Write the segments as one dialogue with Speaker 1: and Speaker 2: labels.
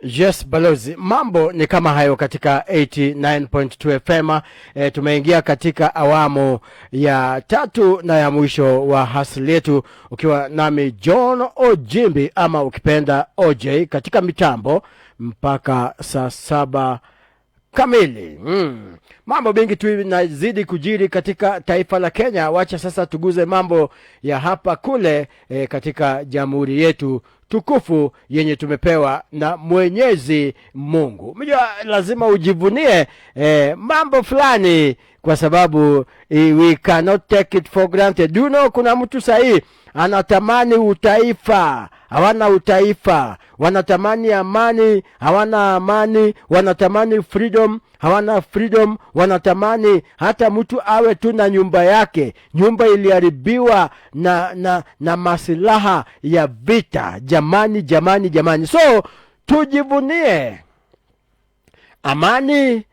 Speaker 1: Yes, balozi. Mambo ni kama hayo katika 89.2 FM. Tumeingia katika awamu ya tatu na ya mwisho wa hasili yetu, ukiwa nami John Ojimbi ama ukipenda OJ katika mitambo mpaka saa 7 kamili. Mambo mengi tu inazidi kujiri katika taifa la Kenya. Wacha sasa tuguze mambo ya hapa kule katika jamhuri yetu tukufu yenye tumepewa na Mwenyezi Mungu. Mjua lazima ujivunie mambo fulani, kwa sababu we cannot take it for granted. Do you know, kuna mtu sahi anatamani utaifa, hawana utaifa. Wanatamani amani, hawana amani. Wanatamani freedom, hawana freedom. Wanatamani hata mtu awe tu na nyumba yake. Nyumba iliharibiwa na masilaha ya vita. Jamani. So tujivunie amani,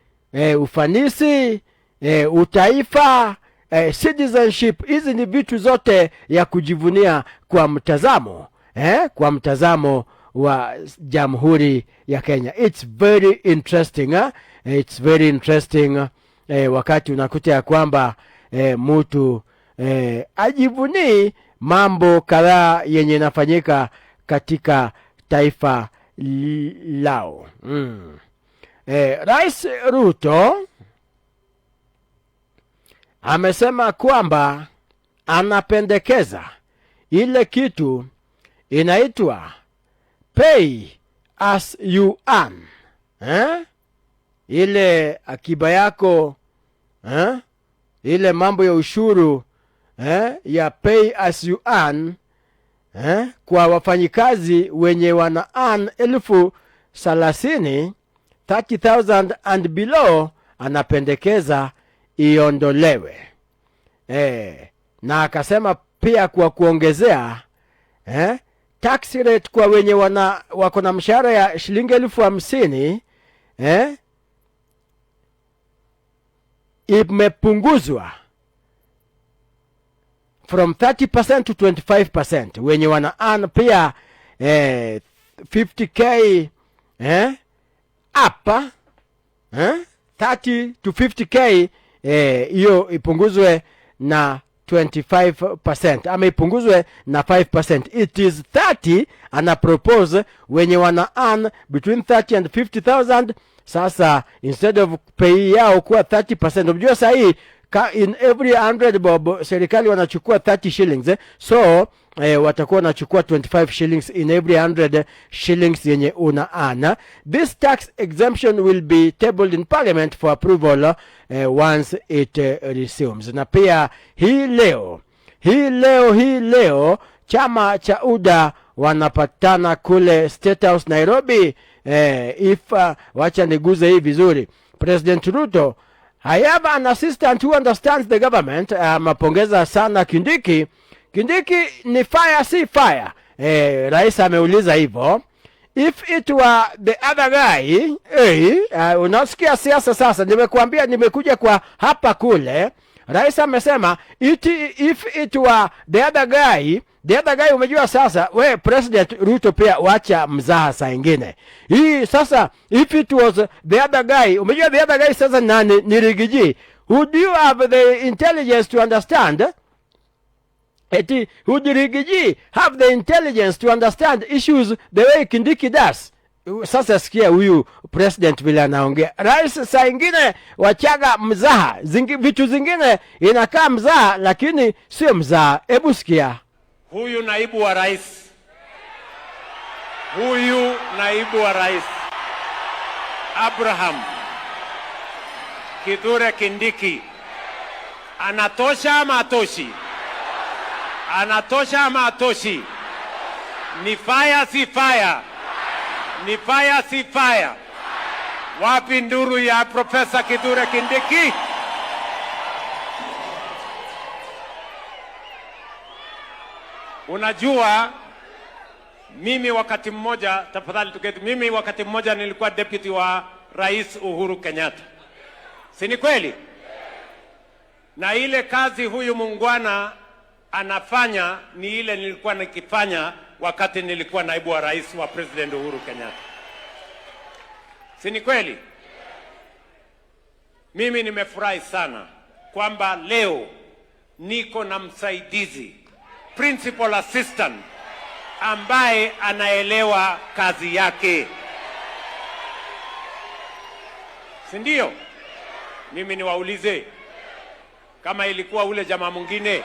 Speaker 1: ufanisi, utaifa, citizenship. Hizi ni vitu zote ya kujivunia kwa mtazamo wa Jamhuri ya Kenya. It's very interesting wakati unakuta ya kwamba mtu ajivunii mambo kadhaa yenye inafanyika katika taifa lao. Rais Ruto amesema kwamba anapendekeza ile kitu inaitwa pay as you earn. Ile akiba yako, ile mambo ya ushuru ya pay as you earn, kwa wafanyikazi wenye wana earn 30,000 and below, anapendekeza iondolewe. Na akasema pia kwa kuongezea tax rate kwa wenye wako na mshahara ya shilingi 50,000 imepunguzwa from 30% to 25%. Wenye wana earn pia 50k up 30 to 50k, hiyo ipunguzwe na 25%, ama ipunguzwe na 5%. It is 30 ana propose wenye wana earn between 30 and 50,000. Sasa instead of pay yao kuwa 30%, unajua sahi in every 100 bob serikali wanachukua 30 shillings, so watakuwa wanachukua 25 shillings in every 100 shillings yenye una earn. This tax exemption will be tabled in parliament for approval once it resumes. Na pia hii leo chama cha UDA wanapatana kule State House Nairobi. Wacha niguze hii vizuri. President Ruto, I have an assistant who understands the government. Mapongeza sana Kindiki. Kindiki ni fire si fire. Rais ameuliza hivyo. If it were the other guy, unasikia siasa sasa. Nimekuambia nimekuja kwa hapa kule. Rais amesema if it were the other guy, umejua sasa we President Ruto pia wacha mzaha saa ingine. Hii sasa if it was the other guy, umejua the other guy sasa nani? Ni Rigiji. Would you have the intelligence to understand? Would Rigiji have the intelligence to understand issues the way Kindiki does? Sasa sikia huyu president vile anaongea. Rais saa ingine wachaga mzaha. Vitu zingine inakaa mzaha lakini sio mzaha. Hebu sikia.
Speaker 2: Huyu naibu wa rais Abraham Kithure Kindiki anatosha ama atoshi? Anatosha ama atoshi? Ni fire si fire? Ni fire si fire? Wapi nduru ya Profesa Kithure Kindiki? Unajua, mimi wakati mmoja, tafadhali tuketi, mimi wakati mmoja nilikuwa deputy wa Rais Uhuru Kenyatta. Si ni kweli? Na ile kazi huyu muungwana anafanya ni ile nilikuwa nikifanya wakati nilikuwa naibu wa rais wa President Uhuru Kenyatta. Si ni kweli? Mimi nimefurahi sana kwamba leo niko na msaidizi, principal assistant, ambaye anaelewa kazi yake. Si ndio? Mimi niwaulize, kama ilikuwa ule jamaa mwingine,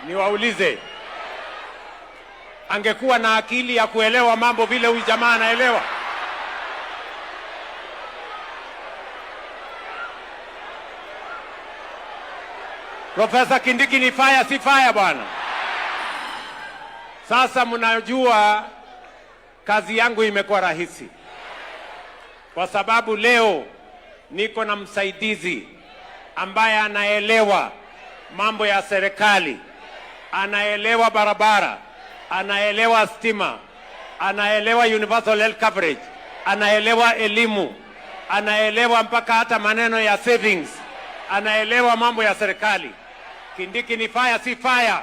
Speaker 2: niwaulize, angekuwa na akili ya kuelewa mambo vile huyu jamaa anaelewa? Profesa Kindiki ni fire, si fire bwana? Sasa mnajua kazi yangu imekuwa rahisi, kwa sababu leo niko na msaidizi ambaye anaelewa mambo ya serikali, anaelewa barabara, anaelewa stima, anaelewa universal health coverage, anaelewa elimu, anaelewa mpaka hata maneno ya savings, anaelewa mambo ya serikali. Kindiki ni fire, si fire?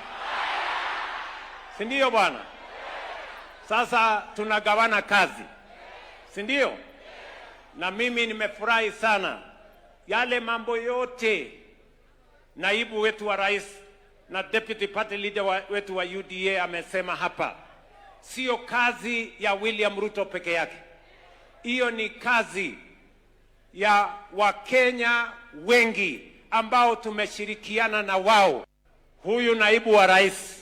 Speaker 2: Si ndio bwana? Sasa tunagawana kazi, si ndio? Na mimi nimefurahi sana yale mambo yote naibu wetu wa rais na deputy party leader wetu wa UDA amesema hapa. Sio kazi ya William Ruto peke yake. Hiyo ni kazi ya Wakenya wengi ambao tumeshirikiana na wao. Huyu naibu wa rais.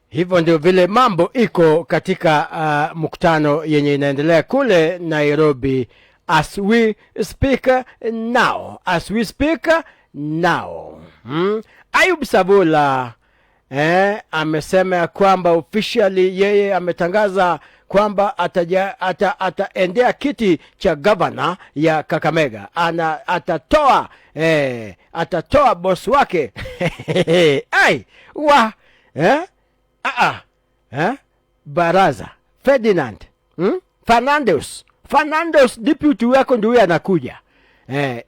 Speaker 1: Hivyo ndio vile mambo iko katika mkutano yenye inaendelea kule Nairobi as we speak now. Ayub Savula amesema ya kwamba officially yeye ametangaza kwamba ataendea kiti cha governor ya Kakamega. Atatoa boss wake. Baraza Ferdinand Fernandes deputy wako ndio anakuja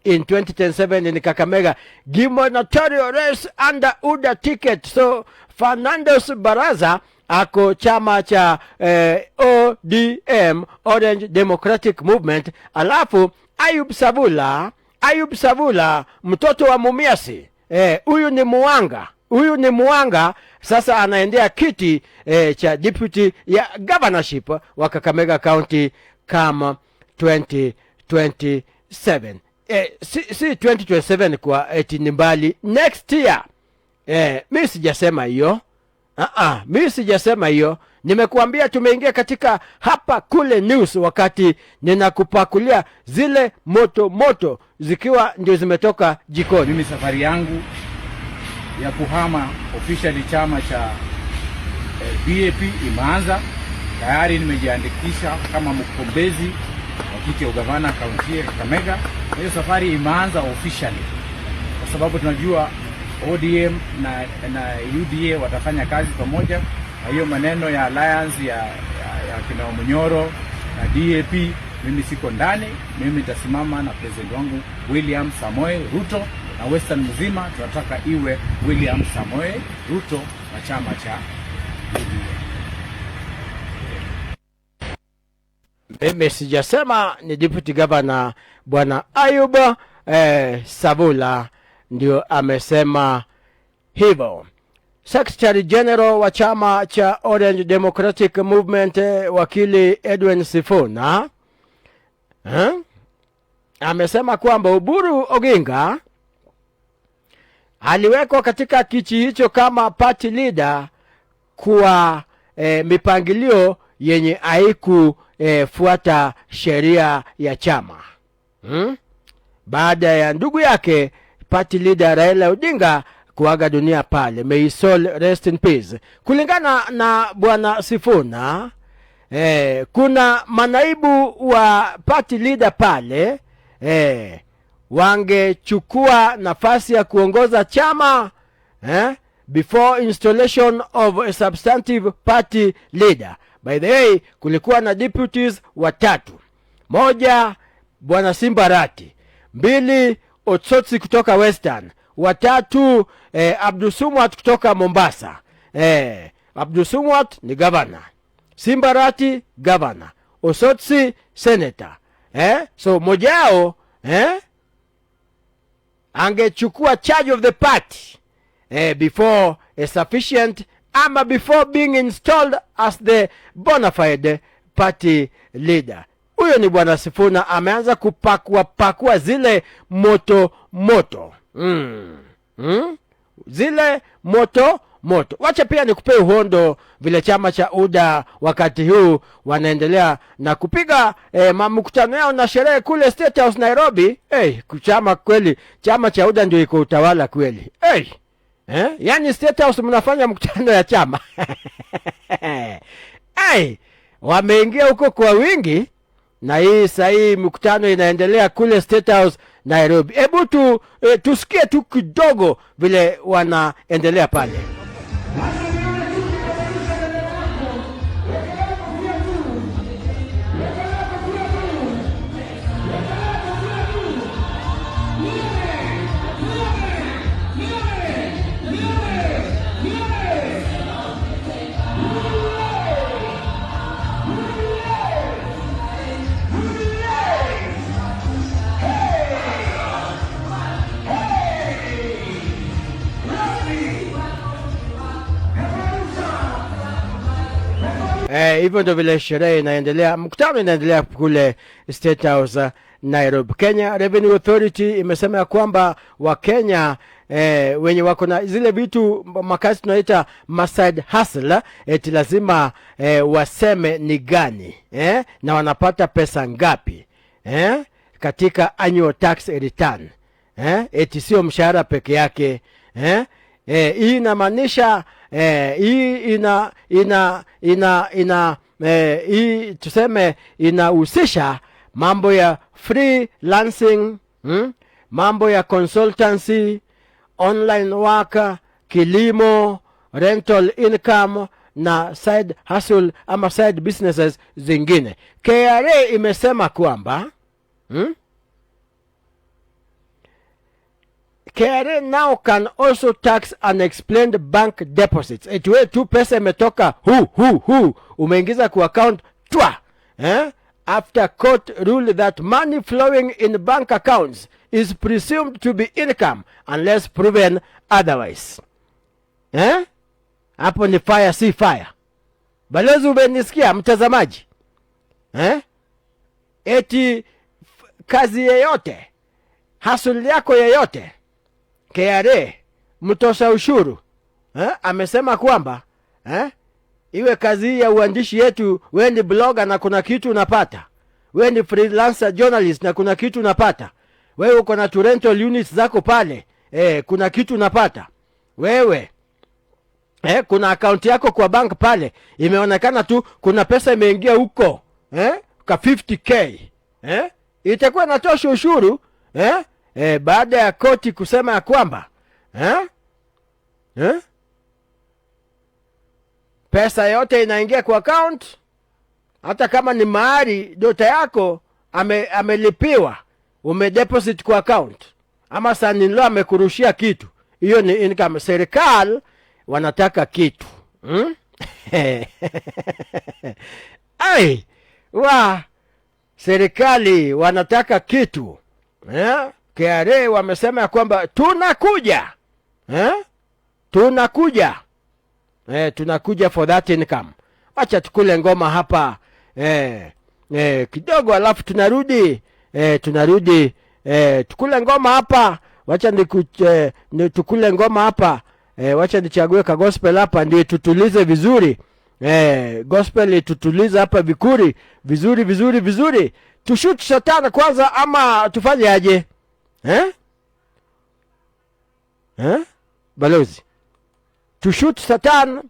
Speaker 1: in 2017 in Kakamega gubernatorial race under UDA ticket. So Fernandes Baraza ako chama cha ODM, Orange Democratic Movement. Alafu Ayub Savula mtoto wa Mumiasi, huyu ni Muanga sasa anaendea kiti cha deputy ya governorship wa Kakamega County kama 2027. Si 2027 kwa eti ni mbali, next year. Mimi sijasema hiyo. Nimekuambia tumeingia katika hapa kule news wakati ninakupakulia zile moto zikiwa ndio zimetoka jikoni.
Speaker 3: Mimi safari yangu ya kuhama officially chama cha BAP imeanza. Tayari nimejiandikisha kama mgombezi wa kiti ya ugavana kaunti ya Kakamega. Hiyo safari imeanza officially, kwa sababu tunajua ODM na UDA watafanya kazi pamoja. Na hiyo maneno ya alliance ya kina Munyoro na DAP, mimi siko ndani. Mimi nitasimama na president wangu William Samoei Ruto, na Western mzima tunataka iwe William Samoei Ruto na chama cha UDA.
Speaker 1: Mimi sijasema, ni deputy governor bwana Ayub Savula ndio amesema hivyo. Secretary General wa chama cha Orange Democratic Movement wakili Edwin Sifuna amesema kwamba Oburu Oginga aliwekwa katika kiti hicho kama party leader kwa mipangilio yenye haikufuata sheria ya chama. Baada ya ndugu yake party leader Raila Odinga kuaga dunia pale, may his soul rest in peace. Kulingana na bwana Sifuna, kuna manaibu wa party leader pale wangechukua nafasi ya kuongoza chama before installation of a substantive party leader. By the way, kulikuwa na deputies watatu. 1 bwana Simbarati, 2 Otsotsi kutoka Western, 3 Abdulsumwat kutoka Mombasa. Abdulsumwat ni governor, Simbarati governor, Otsotsi senator. So mojao angechukua charge of the party before a sufficient ama before being installed as the bona fide party leader. Huyo ni bwana Sifuna, ameanza kupakua zile moto zile moto. Wacha pia nikupe uhondo vile chama cha UDA wakati huu wanaendelea na kupiga mkutano yao na sherehe kule State House Nairobi. Kuchama kweli, chama cha UDA ndio iko utawala kweli. Yani State House mnafanya mkutano ya chama. Wameingia huko kwa wingi, na hii sahi mkutano inaendelea kule State House Nairobi. Hebu tusikie tu kidogo vile wanaendelea pale. Hivyo ndio vile sherehe inaendelea, mkutano inaendelea kule State House Nairobi. Kenya Revenue Authority imesema ya kwamba Wakenya wenye wako na zile vitu makazi tunaita side hustle, eti lazima waseme ni gani na wanapata pesa ngapi katika annual tax return. Eti sio mshahara peke yake. Hii inamaanisha hii tuseme inahusisha mambo ya freelancing, mambo ya consultancy, online work, kilimo, rental income na side hustle ama side businesses zingine. KRA imesema kwamba KRA now can also tax unexplained bank deposits. Etiwe tu pesa imetoka umeingiza kwa account after court ruled that money flowing in bank accounts is presumed to be income unless proven otherwise. Hapo ni fire si fire. Balozi, umenisikia mtazamaji? Eti kazi yeyote, hustle yako yeyote, KRA mtosha ushuru amesema kwamba iwe kazi ya uandishi yetu, wewe ni blogger na kuna kitu unapata, wewe ni freelancer journalist na kuna kitu unapata, wewe uko na rental units zako pale kuna kitu unapata, wewe kuna account yako kwa bank pale imeonekana tu kuna pesa imeingia huko ka 50k itakuwa natosha ushuru baada ya koti kusema ya kwamba pesa yote inaingia kwa account, hata kama ni mahari dota yako amelipiwa, umedeposit kwa account, ama son-in-law amekurushia kitu, hiyo ni income. Serikali wanataka kitu serikali wanataka kitu. KRA wamesema kwamba tunakuja for that income. Acha tukule ngoma hapa kidogo, alafu tunarudi tukule ngoma hapa. Wacha tukule ngoma hapa, wacha nichague ka gospel hapa ndio tutulize vizuri. Gospel tutuliza hapa vikuri vizuri. Tushoot Satan kwanza ama tufanye aje? Balozi, tushoot Satan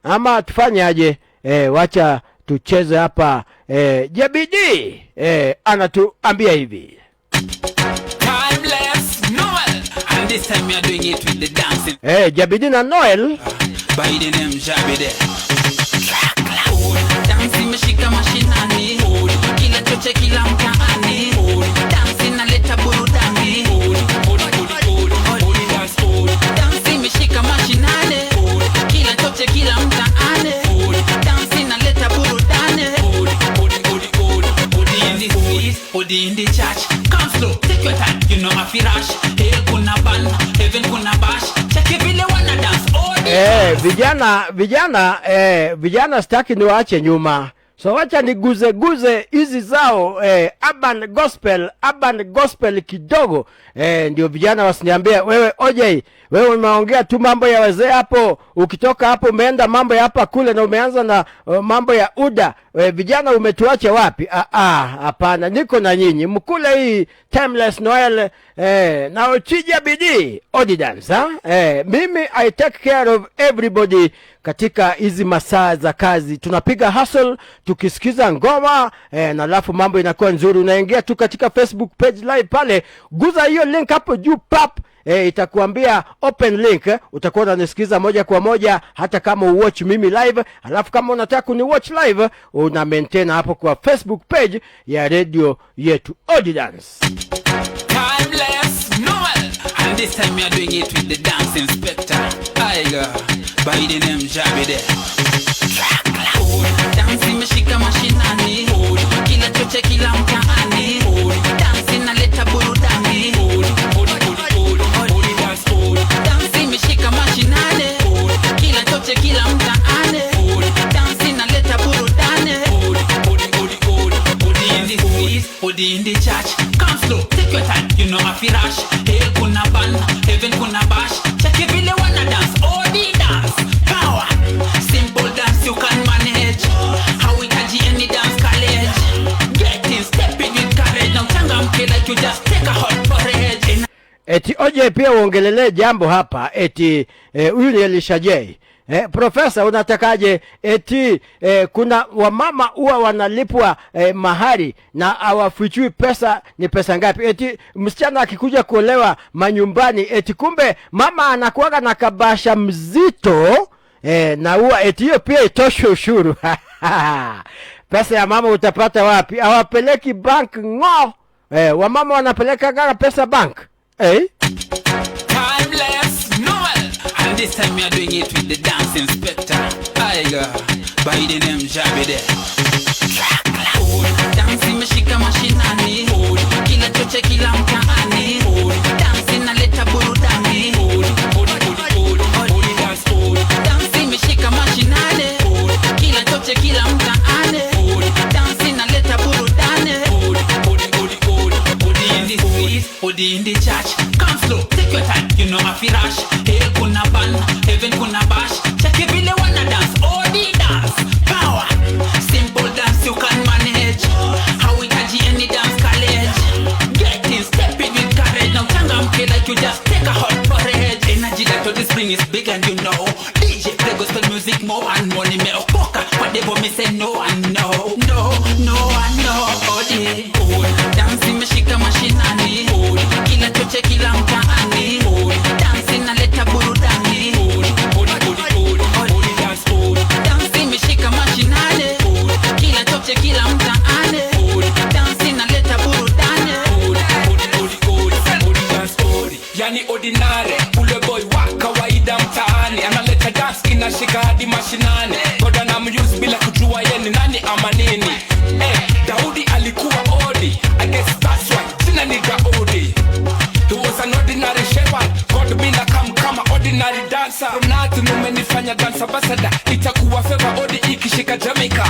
Speaker 1: ama tufanye aje? Wacha tucheze hapa. Jabidi anatuambia hivi.
Speaker 4: Timeless Noel, and this time we are doing it with the dancing.
Speaker 1: Jabidi na Noel
Speaker 4: By the name Jabide. Dancing meshika mashinani, kila choche kila in the church. Come slow, take your time, you know if you rush. Hell kuna ban, heaven kuna bash. Check if you wanna dance,
Speaker 1: vijana sitaki niwaache nyuma. So wacha niguze hizi zao urban gospel kidogo. Ndio vijana wasiniambia wewe OJ, wewe umeongea tu mambo ya wazee hapo, ukitoka hapo umeenda mambo ya hapa kule na umeanza na mambo ya UDA. Vijana umetuacha wapi? Hapana, niko na nyinyi. Mkule hii Timeless Noel na uchija bidii Odidance, mimi I take care of everybody katika hizi masaa za kazi. Tunapiga hustle, tukisikiza ngoma na alafu mambo inakuwa nzuri. Unaingia tu katika Facebook page live pale, guza hiyo link hapo juu pap, itakuambia open link, utakuwa unanisikiza moja kwa moja hata kama uwatch mimi live. Alafu kama unataka kuni watch live, una maintain hapo kwa Facebook page ya radio yetu Odidance.
Speaker 4: Timeless Noel, and this time we are doing it with the dance inspector. Tiger, by the name Jabide. Dance imeshika mashinani, kila choche kila mtaani. Dance inaleta burudani. Dance imeshika mashinani, kila choche kila mtaani. Dance inaleta burudani. Odi in the church. Come slow, take your time, you know if you rush. Hell kuna ban, heaven kuna bash. Check if you wanna dance, Odi dance. Power, simple dance you can manage. How we can any dance college. Get in, step in with courage. Now changamke like you just take a hot porridge.
Speaker 1: Eti OJ pia uongelele jambo hapa. Eti huyu ni Elisha J. Profesa, unatakaje? Eti kuna wamama huwa wanalipwa mahari na hawafichui pesa ni pesa ngapi. Eti msichana akikuja kuolewa manyumbani, eti kumbe mama anakuaga na kabasha mzito na huwa eti hiyo pia itoshe ushuru. Pesa ya mama utapata wapi? Hawapeleki bank ngo. Wamama wanapeleka gara pesa bank.
Speaker 4: Timeless Noel, and this time we are doing it with the dance inspector. Tiger, by the name Jabide. Dance imeshika mashinani, kila choche kila mtaani. Dance inaleta burudani. Dance imeshika mashinani, kila choche kila mtaani. Dance inaleta burudani. Odi in the church. Come slow, take your time, you know if you rush. Hell kuna ban, heaven kuna bash. Check if you wanna dance, Odi dance. Power, simple dance you can manage. How we can any dance college. Get in, step in with courage. Now changamke like you just take a hot porridge. Energy that all this spring is big and you know. DJ play gospel music more and money me okoka. Whatever me say no and no. No and no. Odi, dance imeshika mashinani. Kila choche kila mtaani. Dance inaleta burudani. Dance imeshika mashinani. Kila choche kila mtaani. Dance inaleta burudani.
Speaker 5: Yani ordinary, ule boy wa kawaida mtaani. Analeta dance inashika hadi mashinani. Goda na muse bila kujua yeni nani ama nini. Daudi alikuwa Odi, I guess that's why jina ni Daudi. He was an ordinary shepherd, God bila kama ordinary dancer. From nothing umenifanya dance ambassador, itakuwa favor Odi ikishika Jamaica.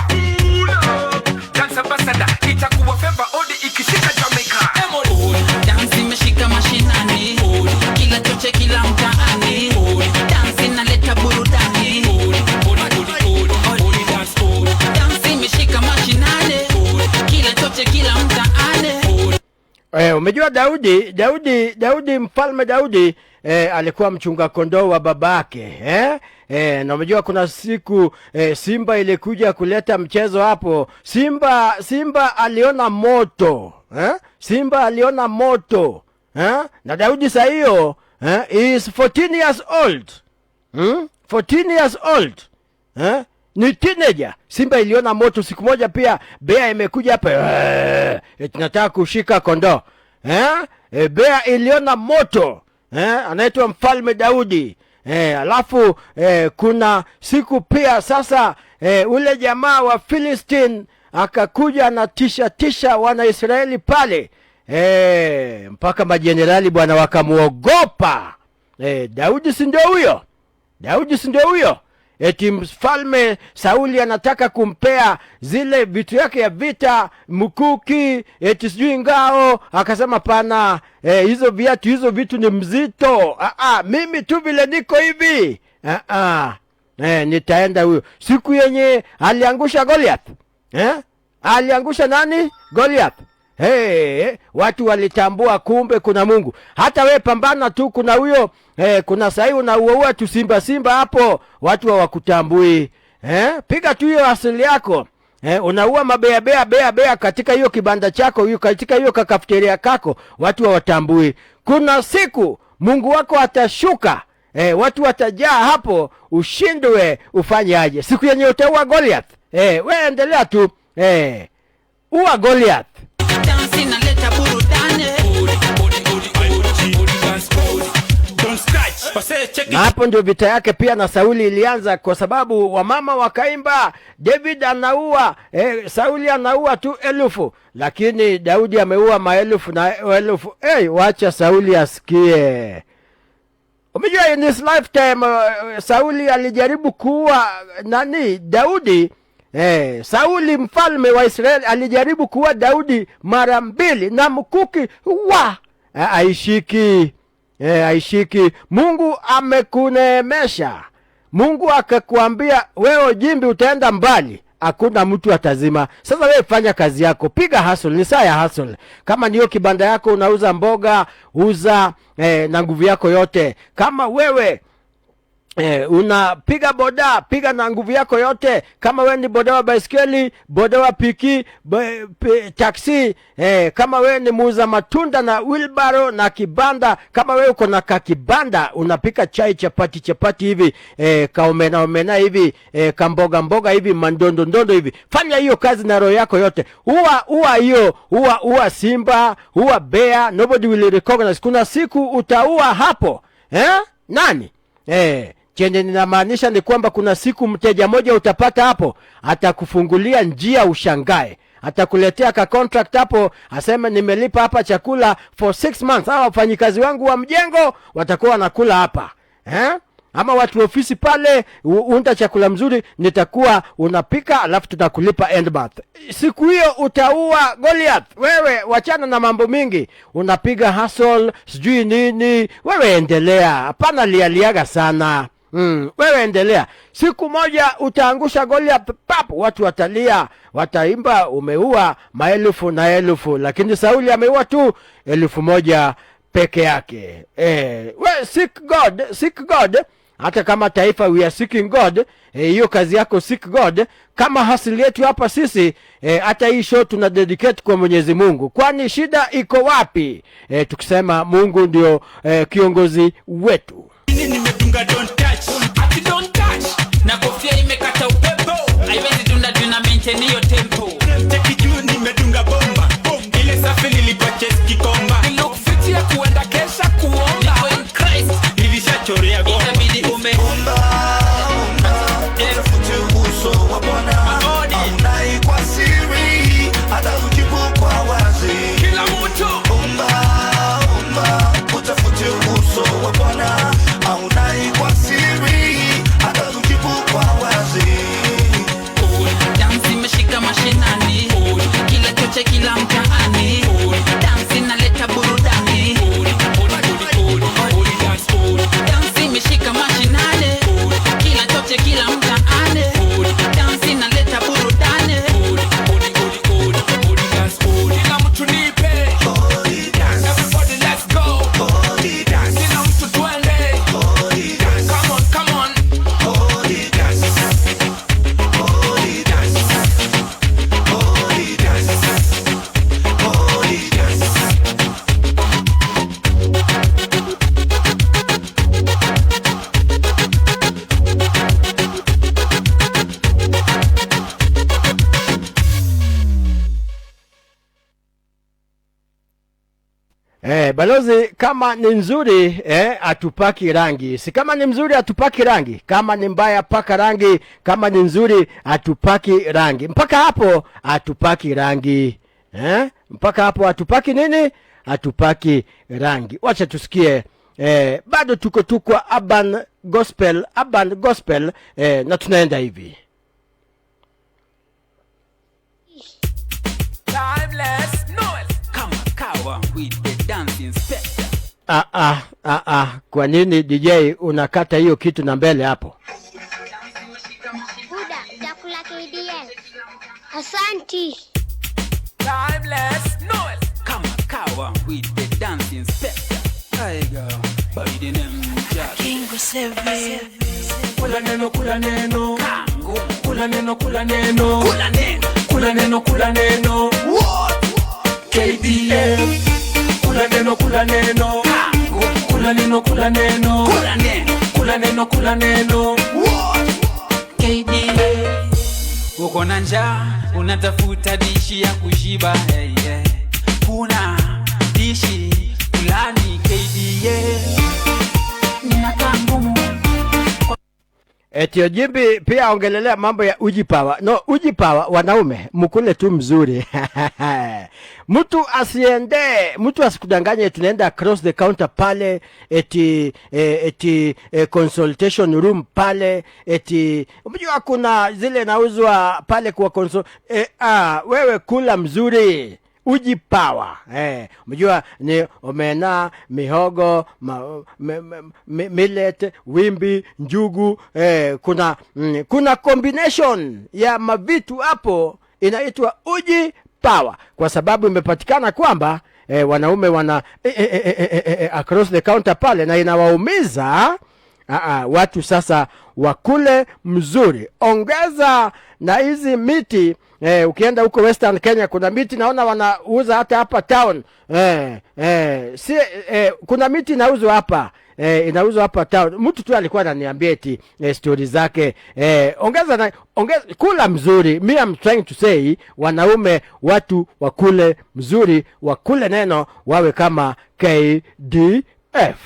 Speaker 5: Dance ambassador, itakuwa favor Odi ikishika Jamaica.
Speaker 4: Dance imeshika mashinani, kila choche kila mtaani. Dance inaleta burudani. Dance imeshika mashinani, kila choche kila mtaani.
Speaker 1: Umejua Daudi mfalme Daudi alikuwa mchunga kondoo wa babake. Na umejua kuna siku simba ilikuja kuleta mchezo hapo. Simba aliona moto. Simba aliona moto. Na Daudi saa hiyo he is 14 years old. 14 years old. Ni teenager. Simba iliona moto. Siku moja pia bea imekuja hapa, tunataka kushika kondoo. Bea iliona moto. Anaitwa mfalme Daudi. Alafu kuna siku pia sasa ule jamaa wa Philistine akakuja anatisha wana Israeli pale. Mpaka majenerali bwana wakamuogopa. Daudi si ndio huyo? Eti mfalme Sauli anataka kumpea zile vitu yake ya vita, mkuki, eti sijui ngao. Akasema pana, hizo vitu ni mzito. Mimi tu vile niko hivi. Nitaenda huyo. Siku yenye aliangusha Goliath. Aliangusha nani? Goliath. Watu walitambua kumbe kuna Mungu. Hata we pambana tu, kuna huyo kuna sahi unauua tu simba hapo, watu hawakutambui. Piga tu hiyo asili yako. Unaua mabea katika hiyo kibanda chako, hiyo katika hiyo kakafteria kako, watu hawatambui. Kuna siku Mungu wako atashuka, watu watajaa hapo, ushindwe ufanye aje. Siku yenye utaua Goliath, we endelea tu, ua Goliath.
Speaker 4: Dance inaleta burudani.
Speaker 1: Na hapo ndio vita yake pia na Sauli ilianza, kwa sababu wamama wakaimba David anaua, Sauli anaua tu 1000, lakini Daudi ameua maelfu na elfu. Wacha Sauli asikie. Umejua in his lifetime Sauli alijaribu kuua nani? Daudi. Sauli mfalme wa Israeli alijaribu kuua Daudi mara 2 na mkuki haishiki. Mungu amekuneemesha. Mungu akakuambia wewe jimbi utaenda mbali, hakuna mtu atazima. Sasa wewe fanya kazi yako, piga hustle, ni saa ya hustle. Kama niyo kibanda yako unauza mboga, uza na nguvu yako yote. Kama wewe unapiga boda, piga na nguvu yako yote. Kama wewe ni boda wa baiskeli, boda wa piki, taxi, kama wewe ni muuza matunda na wheelbarrow na kibanda, kama wewe uko na kibanda unapika chai, chapati hivi, kaomena hivi, kamboga hivi, mandondo hivi, fanya hiyo kazi na roho yako yote. Ua simba, ua bear, nobody will recognize. Kuna siku utaua hapo. Nani? Chenye ninamaanisha ni kwamba kuna siku mteja moja utapata hapo, atakufungulia njia ushangae. Atakuletea ka contract hapo, aseme nimelipa hapa chakula for 6 months. Hawa wafanyikazi wangu wa mjengo watakuwa wanakula hapa. Ama watu ofisi pale, unta chakula mzuri, nitakuwa unapika alafu tutakulipa end month. Siku hiyo utaua Goliath. Wewe wachana na mambo mingi, unapiga hustle sijui nini. Wewe endelea, hapana lialiaga sana. Wewe endelea. Siku moja utaangusha Goliath, watu watalia, wataimba umeua maelfu na elfu, lakini Sauli ameua tu 1000 peke yake. We seek God. Hata kama taifa we are seeking God, hiyo kazi yako seek God. Kama hasili yetu hapa sisi, hata hii show tuna dedicate kwa Mwenyezi Mungu. Kwani shida iko wapi? Tukisema Mungu ndio kiongozi wetu.
Speaker 4: Nimetunga don't touch, ati don't touch. Na kofia imekata upepo, haiwezi tuna maintain hiyo tempo. Take juu nimetunga bomba, ile safi nilipache kikomba. Look fit ya kuenda kesha kuomba. In Christ nilishachorea gomba. Itabidi umeomba.
Speaker 6: Utafute uso wa Bwana, haunai kwa siri, hata ujibu kwa wazi.
Speaker 4: Kila mtu
Speaker 6: omba, utafute uso wa Bwana, haunai kwa siri, hata ujibu kwa wazi.
Speaker 4: dance imeshika mashine.
Speaker 1: Balozi, kama ni nzuri atupaki rangi. Si kama ni mzuri atupaki rangi, kama ni mbaya paka rangi, kama ni nzuri atupaki rangi. Mpaka hapo atupaki rangi. Mpaka hapo atupaki nini? Atupaki rangi. Wacha tusikie. Bado tuko urban gospel na tunaenda hivi.
Speaker 4: Timeless Noel. Come kawa with the dance inspector.
Speaker 1: Kwa nini DJ unakata hiyo kitu na mbele hapo?
Speaker 7: Buda, chakula KDL. Asanti.
Speaker 4: Timeless Noel. Come kawa with the dance inspector. I go by the name Jack.
Speaker 6: Kingo Seven.
Speaker 5: Kula neno
Speaker 4: Kango.
Speaker 5: kula neno
Speaker 4: Kula neno.
Speaker 5: kula neno
Speaker 6: What?
Speaker 5: KDF kula neno
Speaker 4: Kango.
Speaker 5: kula neno
Speaker 4: Kula neno.
Speaker 6: What?
Speaker 4: KDF. Uko na njaa unatafuta dishi ya kushiba, kuna dishi fulani KDF. Ninakaa ngumu.
Speaker 1: Etio Jimbi pia ongelelea mambo ya uji power. No, uji power wanaume mkule tu mzuri. Mtu asikudanganye tunaenda across the counter pale eti consultation room pale eti unajua kuna zile nauzwa pale kwa wewe kula mzuri. Uji power. Mjua ni omena, mihogo, millet, wimbi, njugu. Kuna combination ya mavitu hapo inaitwa uji power. Kwa sababu imepatikana kwamba wanaume wana across the counter pale na inawaumiza. Watu sasa wakule mzuri. Ongeza na hizi miti. Ukienda huko Western Kenya kuna miti naona wanauza hata hapa town. Kuna miti inauzwa hapa. Inauzwa hapa town. Mtu tu alikuwa ananiambia eti story zake. Ongeza kula mzuri. Me I'm trying to say wanaume watu wakule mzuri, wakule neno wawe kama KDF.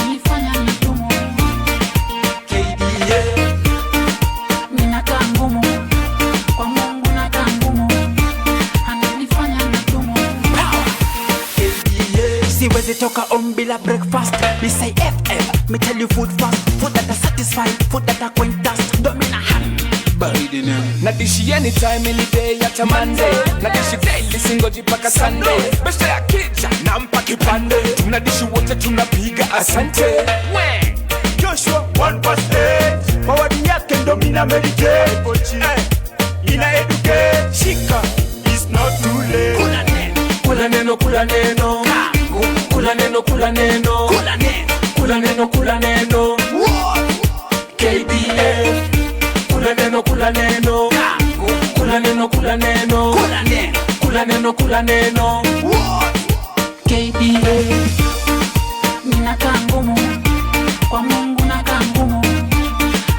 Speaker 4: Nifanya mitumo KDF. Ninakaa ngumu kwa Mungu, nakaa ngumu, ananifanya mitumo KDF. Siwezi toka bila breakfast. Beside FM, me tell you food fast. Food that are satisfied, food that are quaintast. Domina hand by the name.
Speaker 5: nadishi anytime any day hata Monday, nadishi daily singoji paka Sunday. Besta ya kija nampa kipande, tunadishi wote tunapiga asante. Joshua 1%, mawadi yake ndo mina meditate. Ina educate, shika, it's not too late.
Speaker 4: Kula neno
Speaker 5: Kula neno
Speaker 4: Kango.
Speaker 5: kula neno
Speaker 4: Kula neno.
Speaker 6: What?
Speaker 5: KDF kula neno
Speaker 4: Kango.
Speaker 5: kula neno
Speaker 6: What?
Speaker 4: KDF. Ninakaa ngumu kwa Mungu, nakaa ngumu,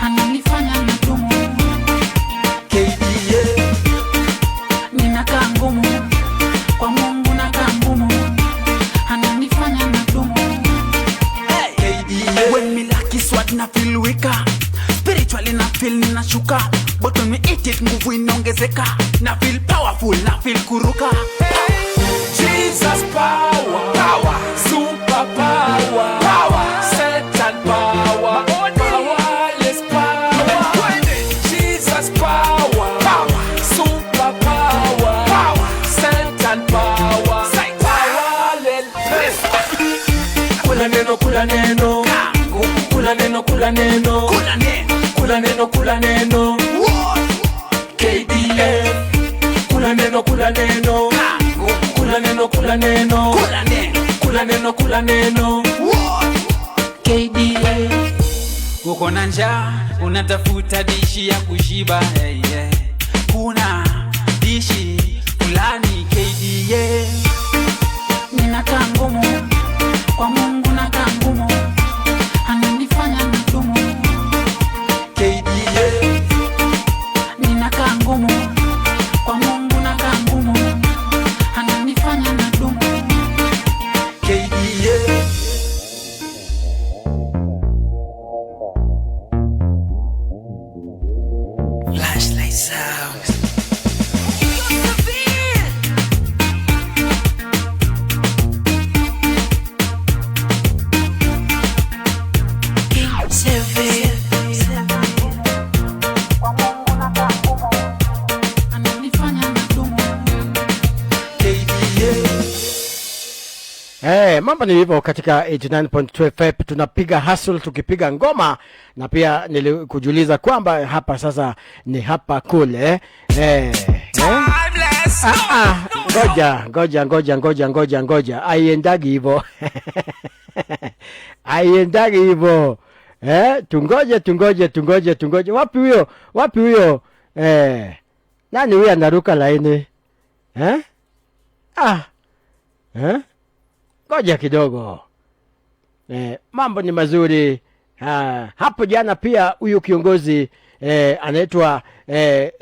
Speaker 4: ananifanya mitumo KDF. Ninakaa ngumu kwa Mungu, nakaa ngumu, ananifanya mitumo KDF. When me lucky swat na feel weaker, spiritually na feel ninashuka, but when me eat it nguvu inaongezeka, na feel powerful, na feel kuruka.
Speaker 5: Jesus power, super power, Satan power, powerless power. Jesus power, super power, Satan power, powerless. Kula neno
Speaker 4: Kango.
Speaker 5: kula neno
Speaker 6: What?
Speaker 5: KDF kula neno
Speaker 4: Kango.
Speaker 5: kula neno
Speaker 6: What?
Speaker 4: KDF. Uko na njaa unatafuta dishi ya kushiba, kuna dishi fulani KDF. Ninakaa ngumu kwa Mungu, nakaa ngumu, ananifanya mitumo KDF. Ninakaa ngumu kwa Mungu, nakaa ngumu,
Speaker 1: Mambo ni hivyo katika 89.2 FM. Tunapiga hustle tukipiga ngoma, na pia nilikujuliza kwamba hapa sasa ni hapa kule. Ngoja aiendagi hivyo. Aiendagi hivyo. Tungoje. Wapi huyo? Nani huyo anaruka laini? Ngoja kidogo. Mambo ni mazuri. Hapo jana pia huyu kiongozi anaitwa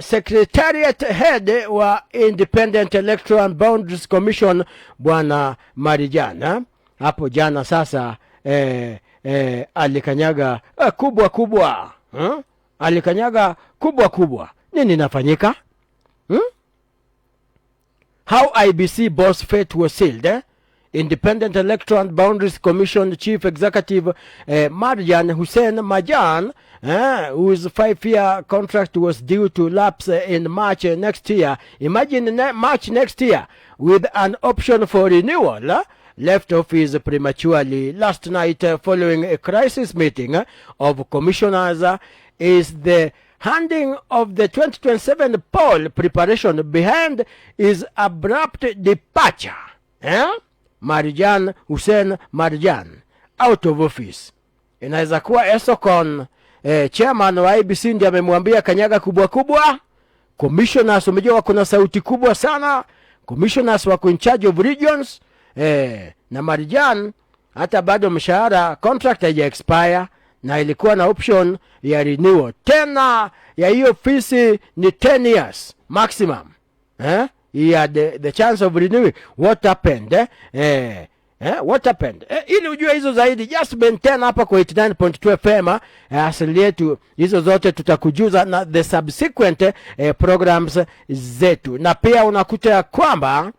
Speaker 1: Secretariat Head wa Independent Electoral Boundaries Commission Bwana Marijan. Hapo jana sasa alikanyaga kubwa. Alikanyaga kubwa. Nini nafanyika? How IBC boss fate was sealed. Independent Electoral Boundaries Commission Chief Executive Marjan Hussein Marjan, whose 5-year contract was due to lapse in March next year. Imagine March next year, with an option for renewal, left office prematurely last night following a crisis meeting of commissioners. Is the handing of the 2027 poll preparation behind his abrupt departure. Marjan Hussein Marjan out of office. Inaweza kuwa Esokon chairman wa IBC ndiye amemwambia kanyaga kubwa. Commissioners umejua kuna sauti kubwa sana. Commissioners wako in charge of regions. Na Marjan hata bado mshahara contract haija expire na ilikuwa na option ya renewal. Tena ya hiyo ofisi ni 10 years maximum. He had the chance of renewing. What happened? What happened? Ili ujue hizo zaidi, just maintain hapa kwa 89.2 FM. Asili yetu hizo zote tutakujuza na the subsequent programs zetu. Na pia unakuta ya kwamba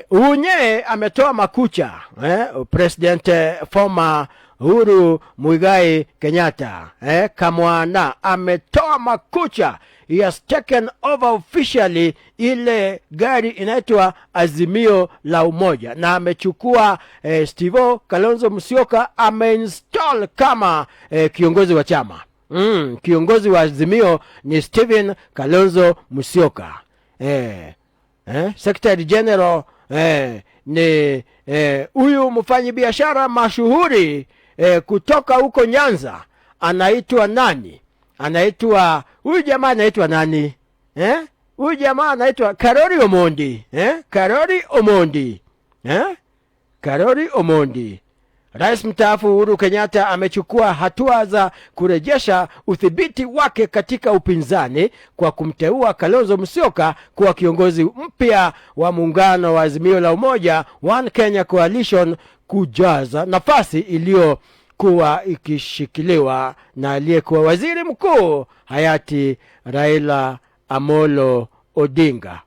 Speaker 1: Unye ametoa makucha. President former Uhuru Muigai Kenyatta Kamwana ametoa makucha. He has taken over officially ile gari inaitwa Azimio la Umoja, na amechukua Steve Kalonzo Musyoka ameinstall kama kiongozi wa chama. Kiongozi wa Azimio ni Stephen Kalonzo Musyoka. Secretary General ni huyu mfanyabiashara mashuhuri kutoka huko Nyanza, anaitwa nani? Huyu jamaa anaitwa nani? Huyu jamaa anaitwa Karori Omondi. Karori Omondi. Rais mstaafu Uhuru Kenyatta amechukua hatua za kurejesha udhibiti wake katika upinzani kwa kumteua Kalonzo Musyoka kuwa kiongozi mpya wa muungano wa Azimio la Umoja One Kenya Coalition, kujaza nafasi iliyokuwa ikishikiliwa na aliyekuwa waziri mkuu hayati Raila Amolo Odinga.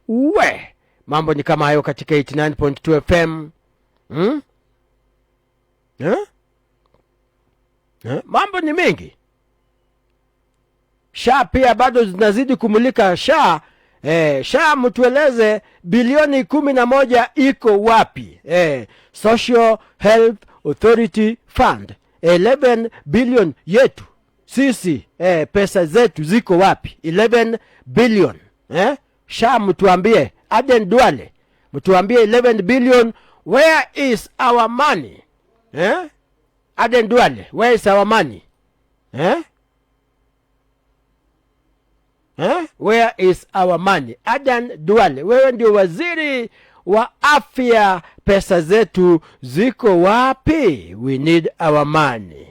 Speaker 1: Mambo ni kama hayo katika 89.2 FM. Mambo ni mengi. SHA pia bado zinazidi kumulika. SHA mtueleze bilioni 11 iko wapi? Social Health Authority Fund 11 billion yetu sisi, pesa zetu ziko wapi? 11 billion. SHA mtuambie. Aden Duale mtuambie 11 billion, where is our money? Aden Duale, where is our money? Where is our money? Aden Duale, wewe ndio waziri wa afya, pesa zetu ziko wapi? We need our money.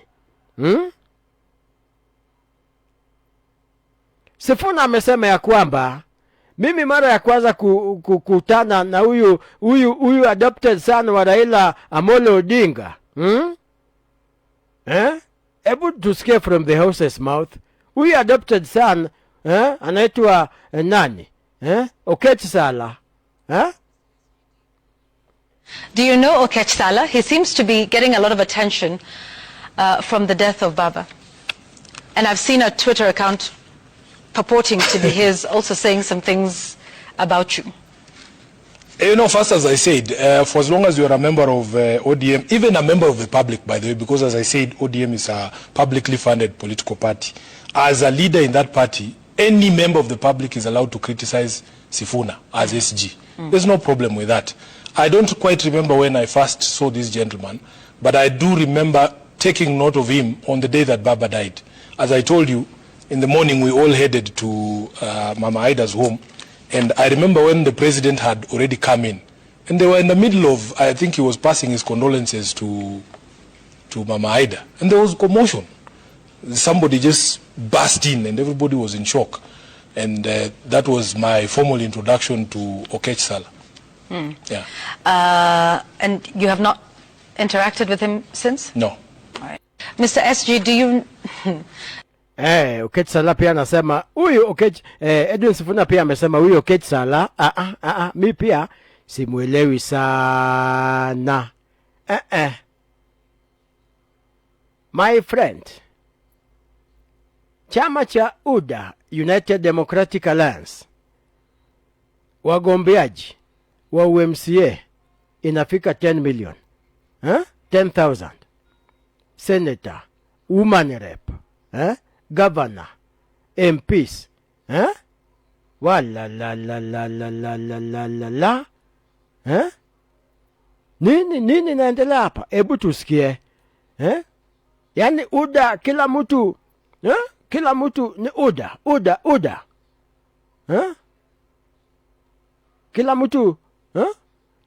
Speaker 1: Sifuna amesema ya kwamba mimi mara ya kwanza kukutana na huyu adopted son wa Raila Amolo Odinga. Able to escape from the horse's mouth. Huyu adopted son anaitwa nani? Okech Sala.
Speaker 8: Do you know Okech Sala? He seems to be getting a lot of attention from the death of Baba. And I've seen a Twitter account purporting to be his, also saying some things about you.
Speaker 9: You know, first, as I said, for as long as you're a member of ODM, even a member of the public, by the way, because as I said, ODM is a publicly funded political party. As a leader in that party, any member of the public is allowed to criticize Sifuna as SG. There's no problem with that. I don't quite remember when I first saw this gentleman, but I do remember taking note of him on the day that Baba died. As I told you, in the morning we all headed to Mama Aida's home. And I remember when the president had already come in. And they were in the middle of, I think he was passing his condolences to Mama Aida. And there was commotion. Somebody just burst in and everybody was in shock. And that was my formal introduction to Okech Sala.
Speaker 8: Yeah. And you have not interacted with him since?
Speaker 9: No.
Speaker 8: All right. Mr. SG, do you...
Speaker 1: Okech Sala pia anasema huyu Okech, Edwin Sifuna pia amesema huyu Okech Sala mi pia simuelewi sana. My friend, chama cha UDA, United Democratic Alliance, wagombeaji wa UMCA inafika 10 million. 10,000. Senator, woman rep, governor, MPs, wala la nini naendelea hapa? Hebu tusikie. Yani UDA kila mtu ni UDA. Kila mtu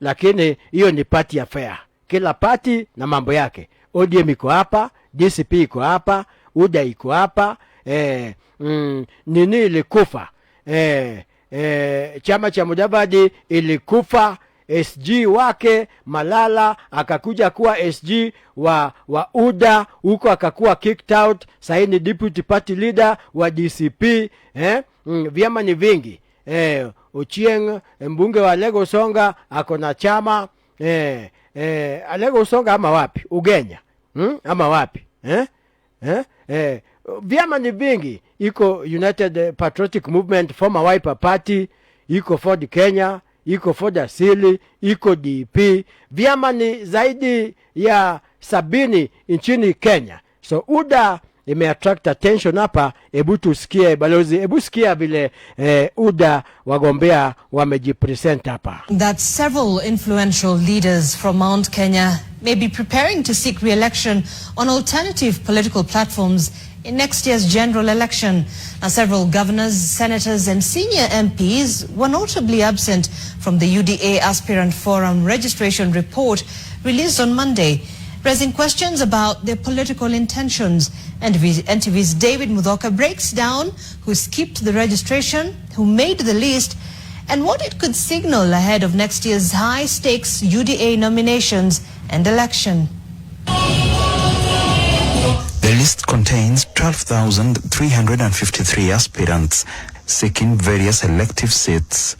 Speaker 1: lakini hiyo ni party affair. Kila party na mambo yake. ODM iko hapa, DCP iko hapa, UDA iko hapa, nini ilikufa? Chama cha Mudavadi ilikufa, SG wake Malala akakuja kuwa SG wa UDA, huko akakuwa kicked out, sasa ni deputy party leader wa DCP. Vyama ni vingi. Ochieng mbunge wa Lego Songa ako na chama Lego Songa ama wapi? Ugenya. Ama wapi? Vyama ni vingi. Iko United Patriotic Movement, former Wiper Party, iko Ford Kenya, iko Ford Asili, iko DP. Vyama ni zaidi ya 70 nchini Kenya. So UDA imeattract attention hapa. Ebu tusikie balozi, ebu sikia vile UDA wagombea wamejipresent hapa.
Speaker 10: That several influential leaders from Mount Kenya may be preparing to seek re-election on alternative political platforms in next year's general election. Now, several governors, senators and senior MPs were notably absent from the UDA Aspirant Forum registration report released on Monday, raising questions about their political intentions. NTV's David Mudhoka breaks down who skipped the registration, who made the list, and what it could signal ahead of next year's high-stakes UDA nominations and election.
Speaker 11: The list contains 12,353 aspirants seeking various elective seats.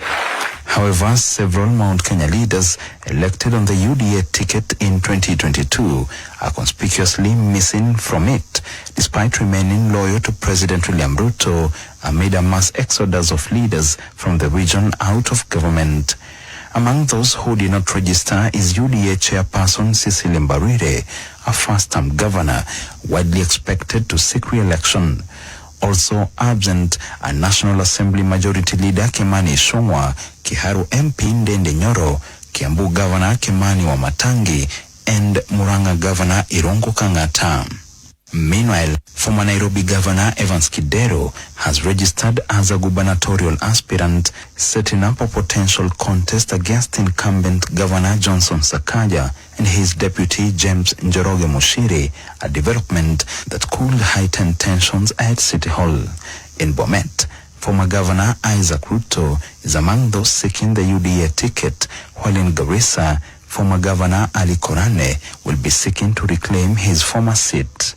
Speaker 11: However, several Mount Kenya leaders elected on the UDA ticket in 2022 are conspicuously missing from it, despite remaining loyal to President William Ruto amid a mass exodus of leaders from the region out of government. Among those who did not register is UDA chairperson Cecily Mbarire, a first-term governor, widely expected to seek re-election. Also absent are National Assembly Majority Leader Kimani Ichung'wah, Kiharu MP Ndende Nyoro, Kiambu Governor Kimani Wamatangi, and Murang'a Governor Irungu Kang'ata. Meanwhile, former Nairobi Governor Evans Kidero has registered as a gubernatorial aspirant, setting up a potential contest against incumbent Governor Johnson Sakaja and his deputy James Njoroge Mushiri, a development that could heighten tensions at City Hall. In Bomet, former Governor Isaac Ruto is among those seeking the UDA ticket, while in Garissa, former Governor Ali Korane will be seeking to reclaim his former seat.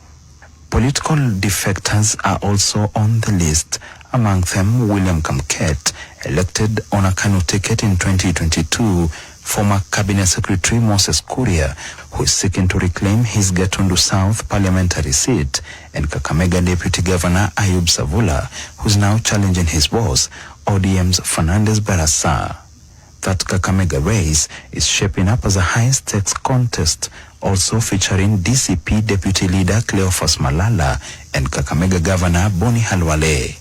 Speaker 11: Political defectors are also on the list. among them William Kamket, elected on a KANU ticket in 2022, former Cabinet Secretary Moses Kuria, who is seeking to reclaim his Gatundu South parliamentary seat, and Kakamega Deputy Governor Ayub Savula, who is now challenging his boss, ODM's Fernandez Barasa. That Kakamega race is shaping up as a high-stakes contest, also featuring DCP Deputy Leader Cleophas Malala and Kakamega Governor Boni Halwale.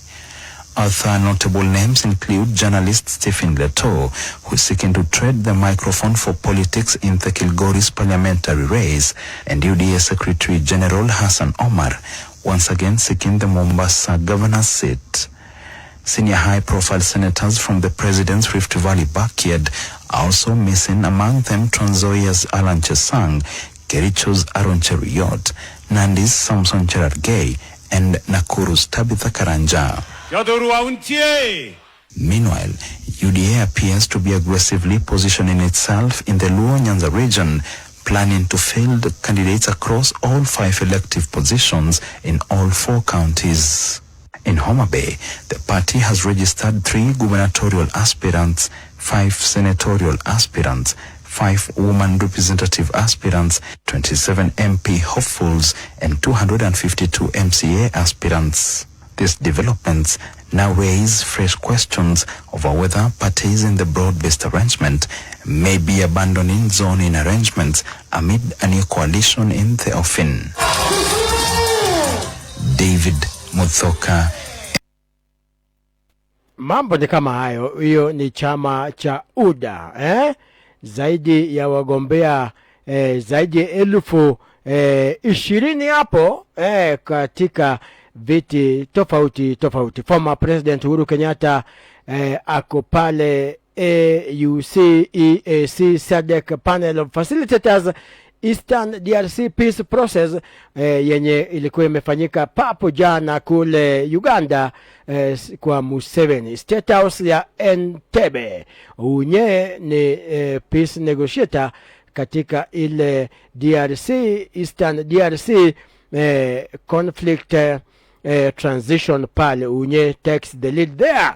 Speaker 11: Other notable names include journalist Stephen Leto, who is seeking to trade the microphone for politics in the Kilgoris parliamentary race, and UDA Secretary General Hassan Omar, once again seeking the Mombasa governor's seat. Senior high-profile senators from the president's Rift Valley backyard are also missing, among them Trans Nzoia's Alan Chesang, Kericho's Aaron Cheruiyot, Nandi's Samson Cherargei, and Nakuru's Tabitha Karanja. Meanwhile, UDA appears to be aggressively positioning itself in the Luo Nyanza region, planning to field candidates across all 5 elective positions in all 4 counties. In Homa Bay, the party has registered 3 gubernatorial aspirants, 5 senatorial aspirants, 5 woman representative aspirants, 27 MP hopefuls, and 252 MCA aspirants. These developments now raise fresh questions over whether parties in the broad-based arrangement may be abandoning zoning arrangements amid a new coalition in the offing. David Muthoka.
Speaker 1: Mambo ni kama hayo. Hiyo ni chama cha UDA, zaidi ya wagombea zaidi ya 20,000 hapo katika viti tofauti tofauti. Former President Uhuru Kenyatta ako pale AUC EAC SADC panel of facilitators Eastern DRC Peace Process yenye ilikuwa imefanyika papo jana kule Uganda kwa Museveni. State House ya Entebbe. Unye ni peace negotiator katika ile DRC, Eastern DRC conflict transition pale. Unye takes the lead there.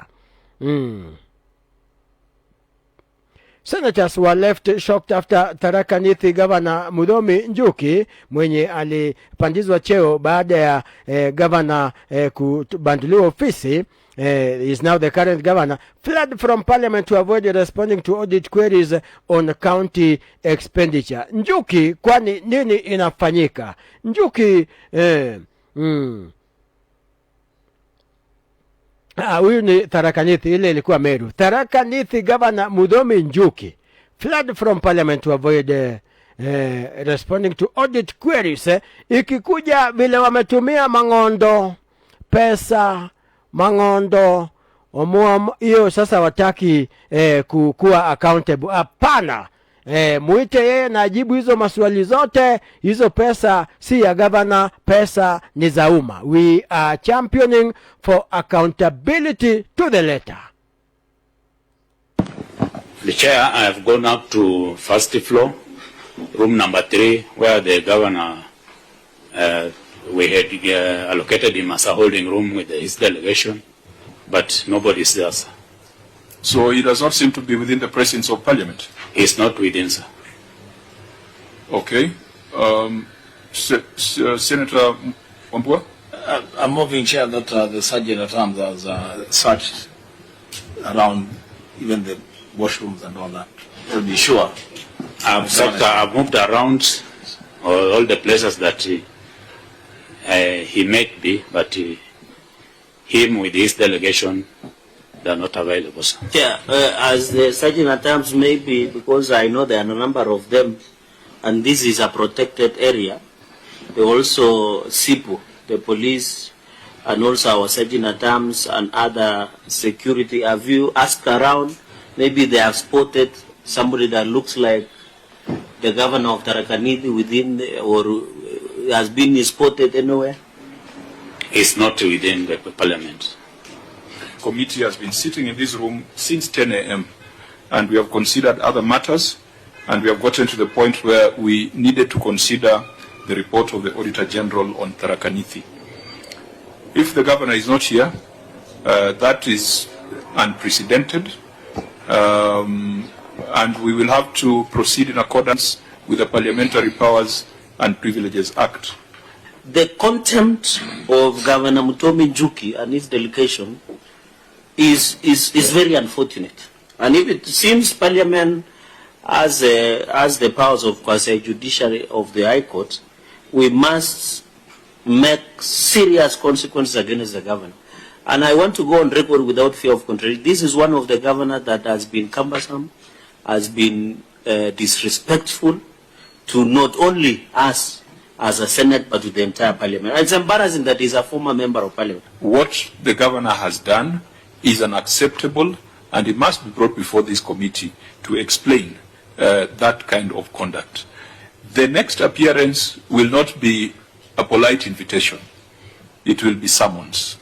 Speaker 1: Senators were left shocked after Tharaka Nithi Governor Mudhomi Njuki, mwenye alipandizwa cheo baada ya governor kubanduliwa ofisi, is now the current governor, fled from parliament to avoid responding to audit queries on county expenditure. Njuki, kwani nini inafanyika? Njuki huyu ni Tharaka Nithi, ile ilikuwa Meru. Tharaka Nithi Governor Mudhomi Njuki fled from parliament to avoid responding to audit queries. Ikikuja vile wametumia mangondo, pesa, mangondo, hiyo sasa wataki kuwa accountable. Hapana. Muite yeye na ajibu hizo maswali zote. Hizo pesa si ya governor, pesa ni za umma. We are championing for accountability to the letter.
Speaker 12: The chair, I have gone up to first floor, room number 3, where the governor, we had allocated him as a holding room with his delegation, but nobody is there, sir.
Speaker 13: So he does not seem to be within the presence of parliament?
Speaker 12: He's not within, sir.
Speaker 13: Okay. Senator Wambua?
Speaker 14: I'm moving, Chair, that the Sergeant at Arms has searched around even the washrooms and all that. To be sure.
Speaker 12: I've moved around all the places that he might be, but him with his delegation, they are not available, sir.
Speaker 15: Yeah, as the Sergeant at Arms, maybe because I know there are a number of them, and this is a protected area. They also SIPU, the police, and also our Sergeant at Arms and other security. Have you asked around? Maybe they have spotted somebody that looks like the governor of Tharaka Nithi within, or has been spotted anywhere?
Speaker 12: It's not within the parliament.
Speaker 13: Committee has been sitting in this room since 10 a.m. and we have considered other matters, and we have gotten to the point where we needed to consider the report of the Auditor General on Tharaka Nithi. If the governor is not here, That is unprecedented, and we will have to proceed in accordance with the Parliamentary Powers and Privileges Act.
Speaker 15: The contempt of Governor Mutomi Njuki and his delegation is very unfortunate. And if it seems Parliament has the powers of quasi-judiciary of the High Court, we must make serious consequences against the governor. And I want to go on record without fear of contradiction. This is one of the governors that has been cumbersome, has been disrespectful to not only us as a Senate, but to the entire Parliament. It's embarrassing that he's a former member of Parliament.
Speaker 13: What the governor has done is unacceptable, and it must be brought before this committee to explain that kind of conduct. The next appearance will not be a polite invitation. It will be summons.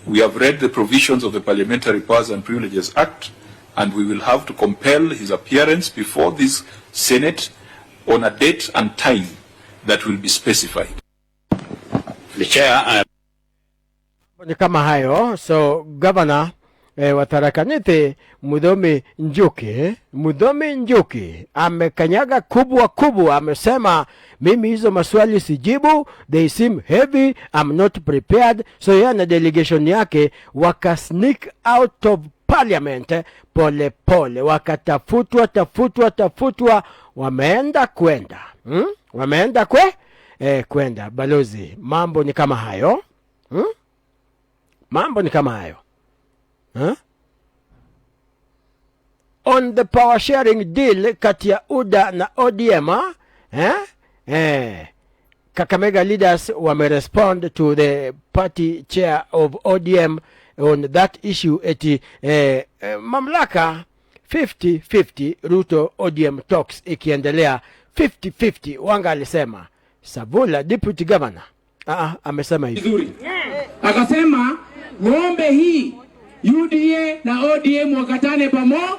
Speaker 13: We have read the provisions of the Parliamentary Powers and Privileges Act, and we will have to compel his appearance before this Senate on a date and time that will be specified.
Speaker 12: The chair,
Speaker 1: Ni kama hayo. So governor wa Tharaka Nithi Mudomi Njuki amekanyaga kubwa, amesema mimi hizo maswali sijibu, they seem heavy, I'm not prepared. So yeye na delegation yake waka sneak out of Parliament pole, wakatafutwa, wameenda kwenda. Wameenda kwenda. Balozi, mambo ni kama hayo. Mambo ni kama hayo. On the power sharing deal kati ya UDA na ODM, Kakamega leaders respond to the party chair of ODM on that issue eti mamlaka 50-50 Ruto ODM talks ikiendelea 50-50. Wanga alisema Savula deputy governor amesema hivi.
Speaker 16: Akasema ng'ombe hii UDA na ODM wakatane pamoja.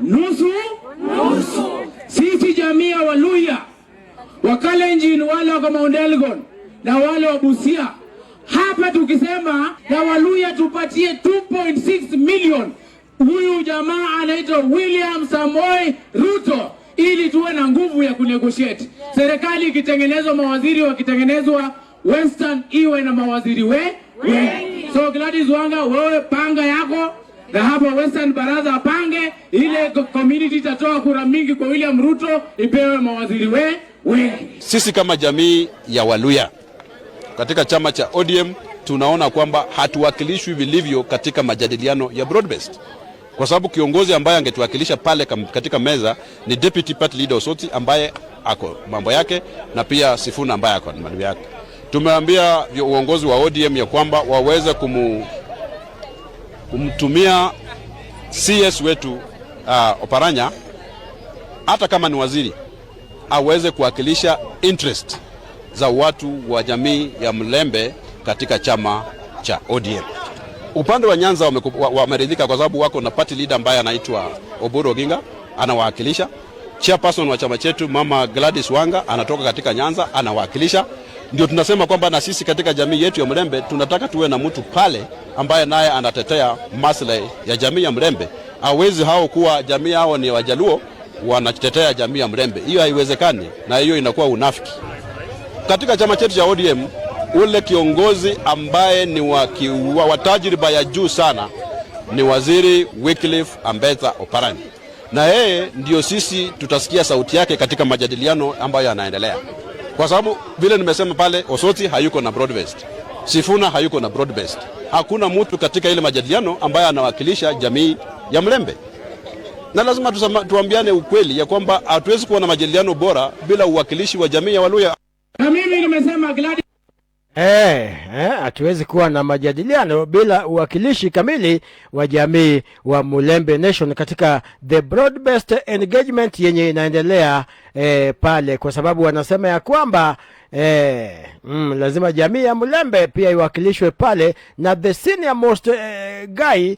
Speaker 16: Nusu. Sisi jamii ya Waluya, Wakalenjin, wale wa Mount Elgon na wale wa Busia, hapa tukisema na Waluya tupatie 2.6 million huyu jamaa anaitwa William Samoei Ruto, ili tuwe na nguvu ya kunegotiate. Serikali ikitengenezwa, mawaziri wakitengenezwa, Western iwe na mawaziri wengi. So Gladys Wanga, wewe panga yako, na hapa Western baraza apange, ile community itatoa kura mingi kwa William Ruto, ipewe mawaziri wengi.
Speaker 17: Sisi kama jamii ya Waluya katika chama cha ODM tunaona kwamba hatuwakilishwi vilivyo katika majadiliano ya broad-based, kwa sababu kiongozi ambaye angetuwakilisha pale katika meza ni deputy party leader Osoti ambaye ako mambo yake, na pia Sifuna ambaye ako mambo yake. Tumeambia uongozi wa ODM ya kwamba waweze kumtumia CS wetu Oparanya, hata kama ni waziri, aweze kuwakilisha interest za watu wa jamii ya Mlembe katika chama cha ODM. Upande wa Nyanza wameridhika kwa sababu wako na party leader ambaye anaitwa Oburu Oginga, anawakilisha. Chairperson wa chama chetu Mama Gladys Wanga anatoka katika Nyanza, anawakilisha. Ndio tunasema kwamba na sisi katika jamii yetu ya Mlembe tunataka tuwe na mtu pale ambaye naye anatetea maslahi ya jamii ya Mlembe. Hawezi hao kuwa jamii hao ni Wajaluo wanatetea jamii ya Mlembe. Hiyo haiwezekani, na hiyo inakuwa unafiki. Katika chama chetu cha ODM, ule kiongozi ambaye ni wa tajriba ya juu sana ni waziri Wycliffe Ambetsa Oparanya, na yeye ndio sisi tutasikia sauti yake katika majadiliano ambayo yanaendelea. Kwa sababu vile nimesema pale, Osoti hayuko na broad-based, Sifuna hayuko na broad-based. Hakuna mtu katika ile majadiliano ambaye anawakilisha jamii ya Mlembe. Na lazima tuambiane ukweli ya kwamba hatuwezi kuwa na majadiliano bora bila uwakilishi wa jamii ya Waluya.
Speaker 16: Na mimi nimesema Gladys,
Speaker 1: hatuwezi kuwa na majadiliano bila uwakilishi kamili wa jamii wa Mulembe Nation katika the broad-based engagement yenye inaendelea pale, kwa sababu wanasema ya kwamba lazima jamii ya Mulembe pia iwakilishwe pale, na the senior most guy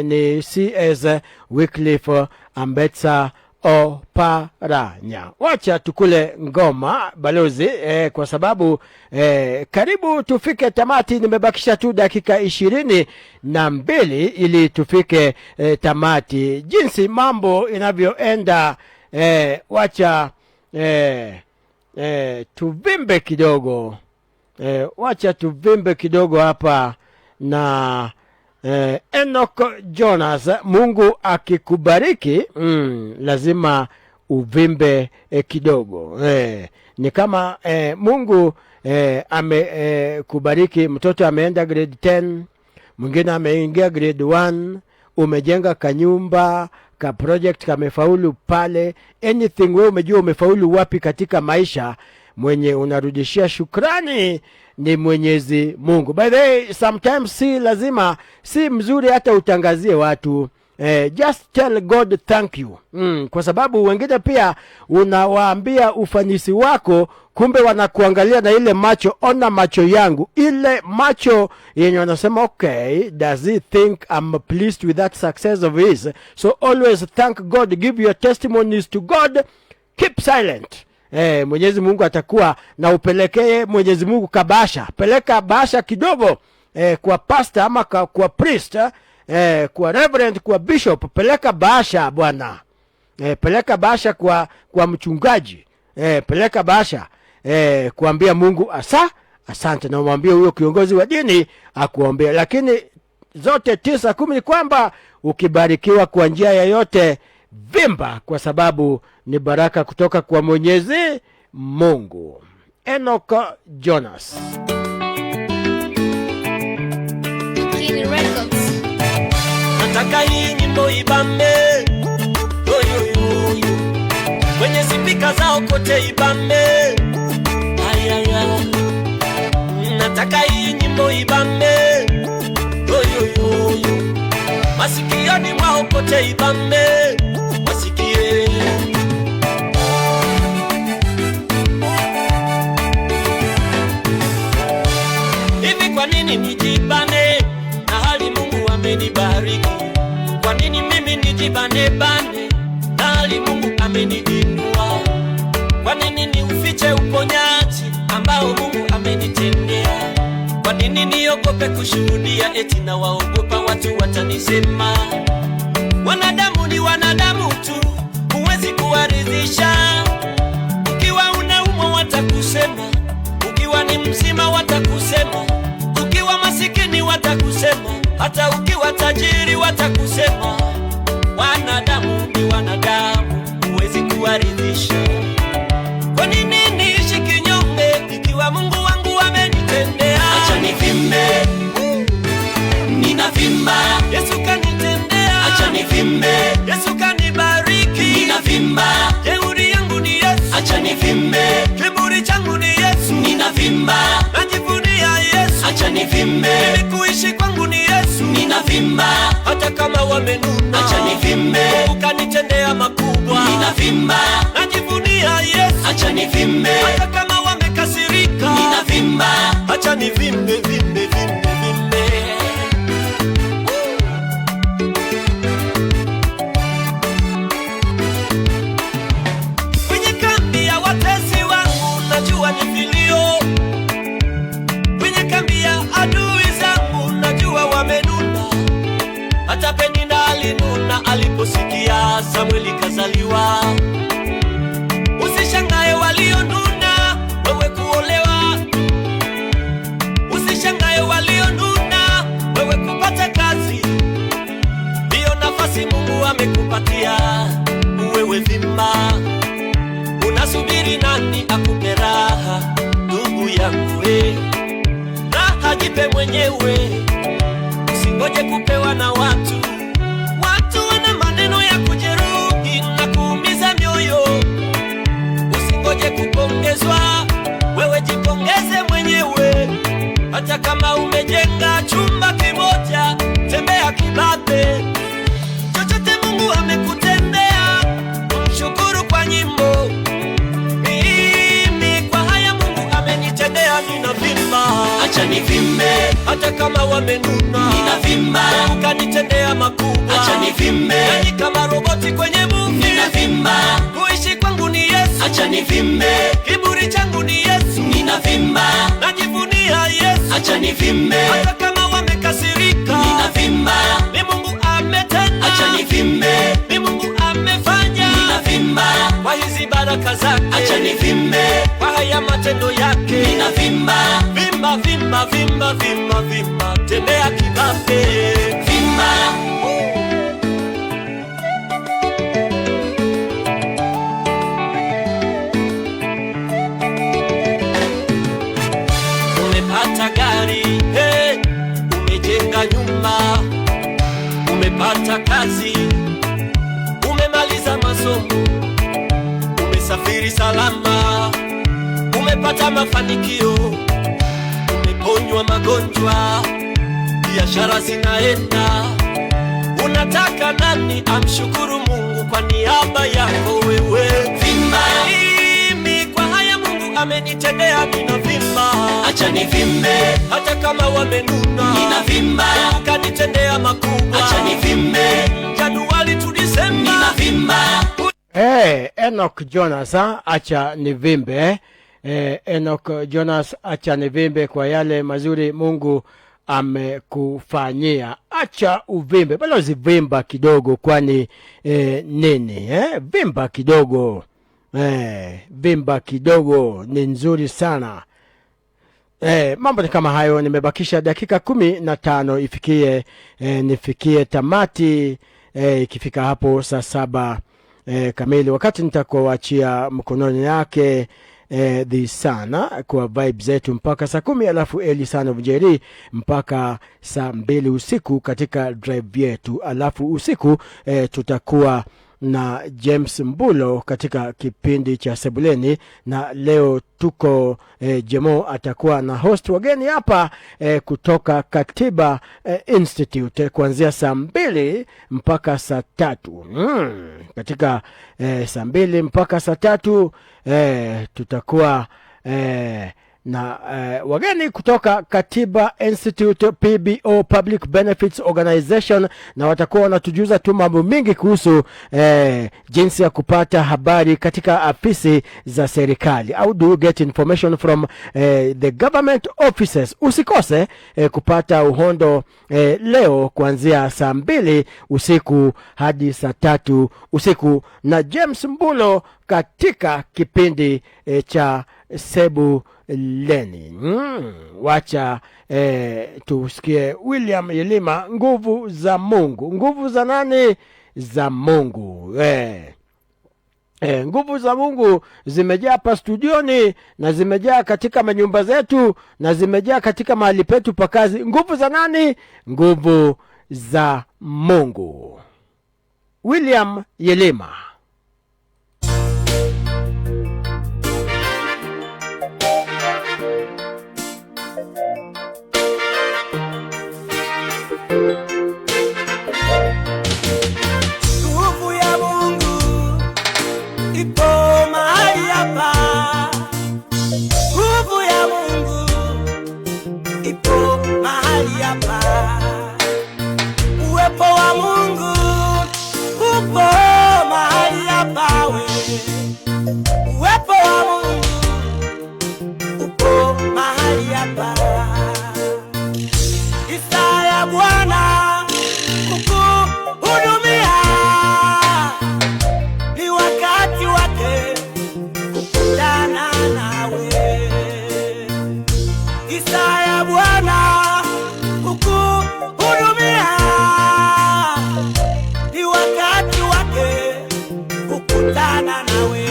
Speaker 1: ni CS Wycliffe Ambetsa Oparanya. Wacha tukule ngoma balozi, kwa sababu karibu tufike tamati. Nimebakisha tu dakika 22 ili tufike tamati. Jinsi mambo inavyoenda, wacha tuvimbe kidogo, wacha tuvimbe kidogo hapa na Enoch Jonas. Mungu akikubariki, lazima uvimbe kidogo. Ni kama Mungu amekubariki, mtoto ameenda grade 10, mwingine ameingia grade 1, umejenga kanyumba, ka project kamefaulu pale, anything wewe umejua umefaulu wapi katika maisha, mwenye unarudishia shukrani ni Mwenyezi Mungu. By the way, sometimes si mzuri hata utangazie watu. Just tell God thank you. Kwa sababu wengine pia unawaambia ufanisi wako, kumbe wanakuangalia na ile macho, ona macho yangu, ile macho yenye wanasema okay, does he think I'm pleased with that success of his? So always thank God, give your testimonies to God, keep silent. Mwenyezi Mungu atakuwa na upelekee Mwenyezi Mungu kabasha. Peleka basha kidogo kwa pastor ama kwa priest, kwa reverend, kwa bishop, peleka basha bwana. Peleka basha kwa mchungaji. Peleka basha kuambia Mungu asante, na umwambie huyo kiongozi wa dini akuombea. Lakini zote 9-10 ni kwamba ukibarikiwa kwa njia yoyote, vimba, kwa sababu ni baraka kutoka kwa Mwenyezi Mungu. Enoch Jonas.
Speaker 18: Nataka hii nyimbo ibambe, kwenye spika zao kote ibambe. Nataka hii nyimbo ibambe, masikioni mwao kote ibambe. Wasikie hivi, kwa nini nijibane na hali Mungu amenibariki? Kwa nini mimi nijibane na hali Mungu ameniinua? Kwa nini niufiche uponyaji ambao Mungu amenitendea? Kwa nini niogope kushuhudia, eti na waogopa watu watanisema? Wanadamu ni wanadamu tu, huwezi kuwaridhisha. Ukiwa unaumwa watakusema, ukiwa ni mzima watakusema, ukiwa masikini watakusema, hata ukiwa tajiri watakusema. Wanadamu ni wanadamu, huwezi kuwaridhisha. Kwa nini niishi kinyonge ikiwa Mungu wangu amenitendea? Acha nivimbe, ninavimba, Yesu kanitendea. Acha nivimbe, Yesu kanibariki, ninavimba. Jeuri yangu ni Yesu, acha nivimbe. Kiburi changu ni Yesu, ninavimba. Najivunia Yesu, acha nivimbe. Kuishi kwangu ni Yesu, ninavimba. Hata kama wamenuna, acha nivimbe. Ukanitendea makubwa, ninavimba. Najivunia Yesu, acha nivimbe. Hata kama wamekasirika, ninavimba. Acha nivimbe, vimbe, vimbe, vimbe. Kwenye kambi ya watesi wangu najua ni vilio, kwenye kambi ya adui zangu najua wamenuna. Hata Penina alinuna aliposikia Samueli kazaliwa. Usishangae walionuna wewe kuolewa, usishangae walionuna wewe kupata kazi. Hiyo nafasi Mungu amekupatia wewe, vimba. Unasubiri nani akupe raha? Ndugu yangu raha jipe mwenyewe, usingoje kupewa na watu. Watu wana maneno ya kujeruhi na kuumiza mioyo. Usingoje kupongezwa, wewe jipongeze mwenyewe. Hata kama umejenga chumba kimoja, tembea kibabe. Chochote Mungu amekutendea, mshukuru kwa nyimbo. Mimi kwa haya Mungu amenitendea, ninavimba. Acha nivimbe, hata kama wamenuna, ninavimba. Ukanitendea makubwa, acha nivimbe. Nani kama roboti kwenye movie, ninavimba. ninavimba. Kuishi kwangu ni Yesu, acha nivimbe. Kiburi changu ni Yesu, ninavimba. Najivunia Yesu, acha nivimbe. Hata kama wamekasirika, ninavimba. Ni Mungu ametenda, acha nivimbe. Ni Mungu amefanya, ninavimba. Kwa hizi baraka zake, acha nivimbe. Kwa haya matendo yake, ninavimba. Vimba, vimba, vimba, vimba, vimba. Tembea kibambe, vimba. Umepata gari, hey, umejenga nyumba, umepata kazi, umemaliza masomo, umesafiri salama, umepata mafanikio, umeponywa magonjwa, biashara zinaenda. Unataka nani amshukuru Mungu kwa niaba yako wewe? Vimba. Mimi kwa haya Mungu amenitendea, ninavimba. Acha nivimbe. Hata kama wamenuna, ninavimba. Ukanitendea makubwa, acha nivimbe. Januari to December, ninavimba.
Speaker 1: Enoch Jonas, acha nivimbe. Enoch Jonas, acha nivimbe kwa yale mazuri Mungu amekufanyia. Acha uvimbe, bado zivimba kidogo, kwani nini? Vimba kidogo, vimba kidogo ni nzuri sana. Mambo ni kama hayo. Nimebakisha dakika 15 ifikie nifikie tamati. Ikifika hapo saa 7 kamili, wakati nitakuachia mkononi yake the sana kwa vibe zetu mpaka saa 10, alafu Eli Sana Vjeri mpaka saa 2 usiku katika drive yetu. Alafu usiku tutakuwa na James Mbulo katika kipindi cha Sebuleni, na leo tuko Jemo atakuwa na host wageni hapa kutoka Katiba Institute kuanzia saa 2 mpaka saa 3. Katika saa 2 mpaka saa 3 tutakuwa na wageni kutoka Katiba Institute PBO, Public Benefits Organization, na watakuwa wanatujuza tu mambo mingi kuhusu jinsi ya kupata habari katika afisi za serikali. How do you get information from the government offices? Usikose kupata uhondo leo kuanzia saa 2 usiku hadi saa 3 usiku na James Mbulo katika kipindi cha Sebuleni. Wacha tusikie William Yelima, nguvu za Mungu. Nguvu za nani? Za Mungu. Nguvu za Mungu zimejaa hapa studioni, na zimejaa katika manyumba zetu, na zimejaa katika mahali petu pa kazi. Nguvu za nani? Nguvu za Mungu. William Yelima.
Speaker 18: Nguvu ya Mungu ipo mahali hapa. Nguvu ya Mungu ipo mahali hapa. Uwepo wa Mungu upo mahali hapa we. Uwepo wa Mungu upo mahali hapa. Isaya Bwana kukuhudumia, ni wakati wake kukutana nawe. Isaya Bwana kukuhudumia, ni wakati wake kukutana nawe.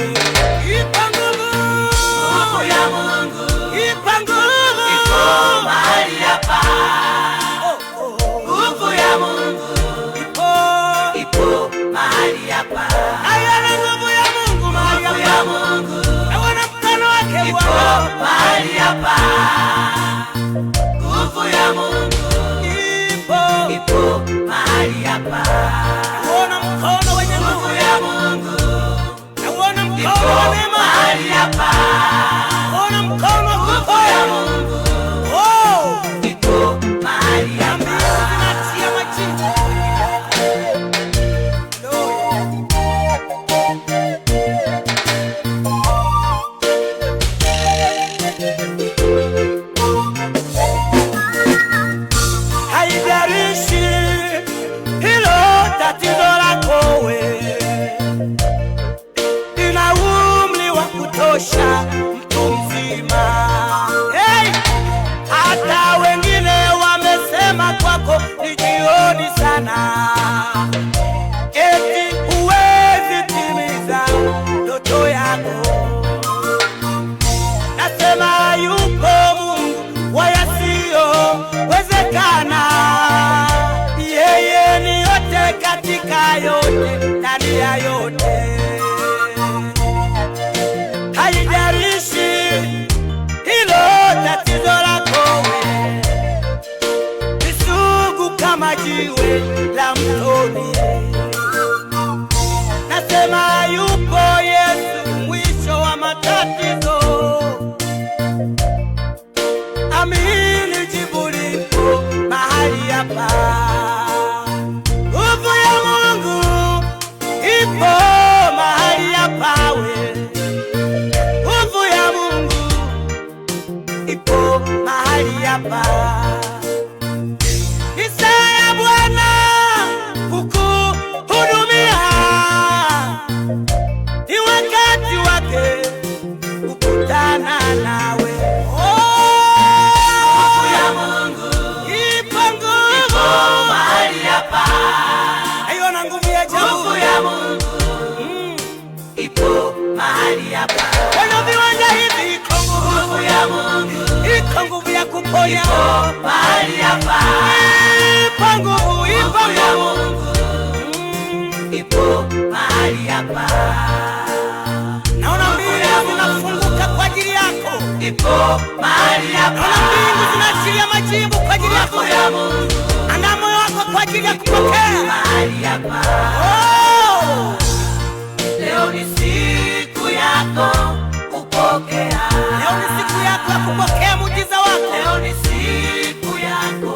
Speaker 18: Ipa nguvu ya Mungu, ipa nguvu, ipo mahali hapa. Nguvu ya Mungu ipo mahali hapa. Ayana nguvu ya Mungu mahali hapa. Nguvu ya Mungu, awana mkono wake ipo mahali hapa. Nguvu ya Mungu ipo mahali hapa. Awana mkono wenye nguvu ya Mungu, awana mkono wa neema mahali hapa. Awana mkono wa nguvu ya Mungu ipo mahali hapa. Zinatia majini. yote ndani ya yote. Haijalishi hilo tatizo lako wewe, ni sugu kama jiwe la mtoni. Nasema yupo Yesu mwisho wa matatizo. Amini jibu lipo mahali hapa. Nguvu ya Mungu ipo mahali hapa we. Nguvu ya Mungu ipo mahali hapa. Isaya Bwana kukuhudumia. Ni wakati wake kukutana nawe. Nguvu ya Mungu ipo, nguvu mahali hapa. Ayo na nguvu ya ajabu. Nguvu ya Mungu ipo mahali hapa. Kwenye viwanja hivi iko nguvu ya Mungu. Iko nguvu ya kuponya mahali hapa. Ipo nguvu, ipo ya Mungu ipo mahali hapa. Naona mbingu zinafunguka kwa ajili yako. Ipo mahali hapa. Naona mbingu zinaachilia majibu kwa ajili yako. Ana moyo wako kwa ajili ya kupokea mahali hapa. Leo ni siku yako kupokea. Leo ni siku yako ya kupokea muujiza wako. Leo ni siku yako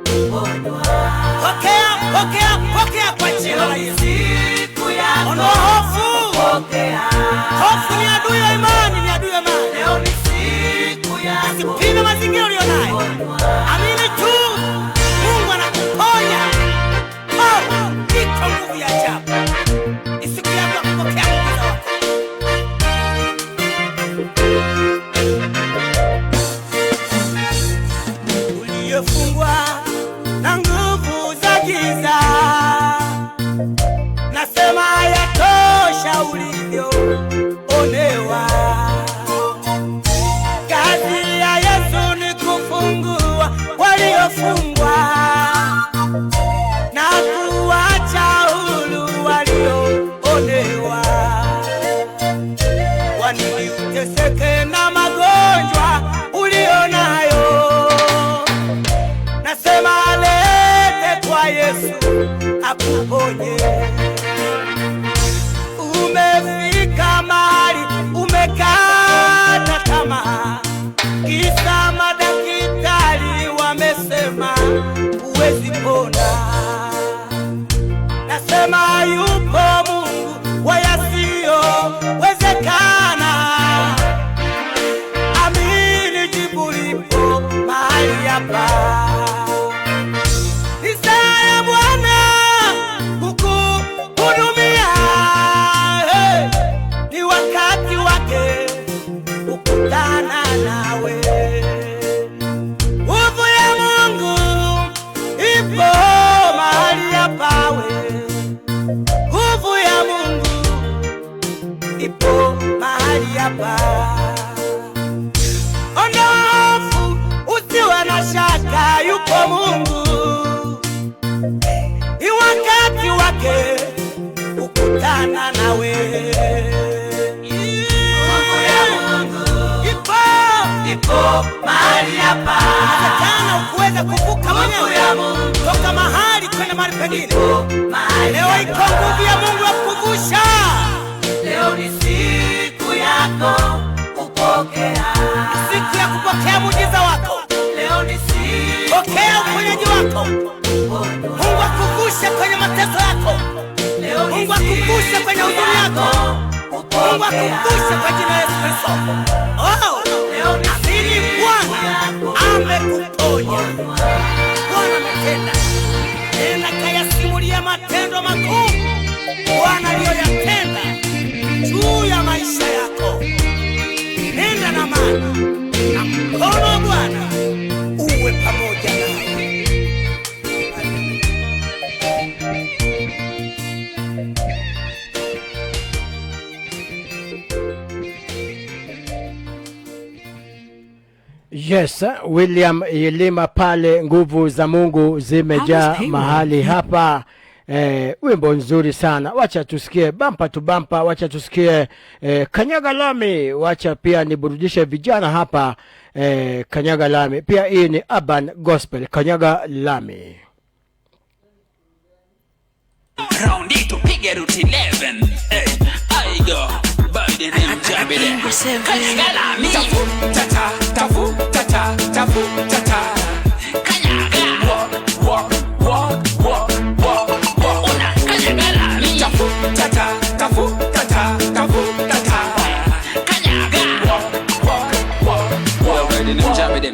Speaker 18: kuponywa. Pokea, pokea, pokea kwa jina la Yesu. Siku yako. Ondoa hofu. Pokea. Hofu ni adui wa imani, ni adui wa imani. Leo ni siku yako. Usipime mazingira ulionayo. Amini tu. Mungu anakuponya. Iko nguvu ya ajabu. Ni siku yako ya kupokea muujiza wako. Uliyefungwa na nguvu za giza, nasema yatosha ulivyoonewa. Kazi ya Yesu ni kufungua waliofungwa na kuacha huru walioonewa. Kwa nini uteseke na magonjwa ulionayo? Nasema lete kwa Yesu akuponye. Umefika mahali umekata tamaa, kisa madaktari wamesema huwezi pona. Nasema yupo Mungu wa yasiyowezekana. Amini jibu lipo mahali hapa. Isaya Bwana kukuhudumia. Ni wakati wake kukutana nawe. Nguvu ya Mungu ipo mahali hapa we. Nguvu ya Mungu ipo mahali hapa. Ondoa hofu, usiwe na shaka, yupo Mungu. Ni wakati wake kukutana nawe. Nguvu ya Mungu ipo mahali hapa. Inawezekana ukuweza kuvuka mwenyewe toka mahali kwenda mahali pengine. Leo iko nguvu ya Mungu ya kukuvusha. Leo ni siku yako kupokea. Siku ya kupokea muujiza wako. Leo ni siku. Pokea uponyaji wako. Mungu akuvushe kwenye mateso yako. Mungu akuvushe kwenye huzuni yako. Mungu akuvushe kwa jina la Yesu Kristo. Asili Bwana amekuponya. Bwana ametenda. Nenda kayasimulia matendo makuu Bwana aliyoyatenda juu ya maisha yako. Nenda na maana na mkono wa Bwana uwe pamoja nawe.
Speaker 1: Yes, William Yilima pale, nguvu za Mungu zimejaa mahali hapa. wimbo nzuri sana. Wacha tusikie bumper to bumper, wacha tusikie Kanyaga Lami, wacha pia niburudishe vijana hapa Kanyaga Lami. Pia hii ni urban gospel, Kanyaga Lami.
Speaker 4: Round it to pigger route 11. I go by the name Jabede. Kanyaga Lami. Tafu tata. Kanyaga. Walk. Una Kanyaga Lami. Tafu tata. Kanyaga. Walk. By the name Jabede.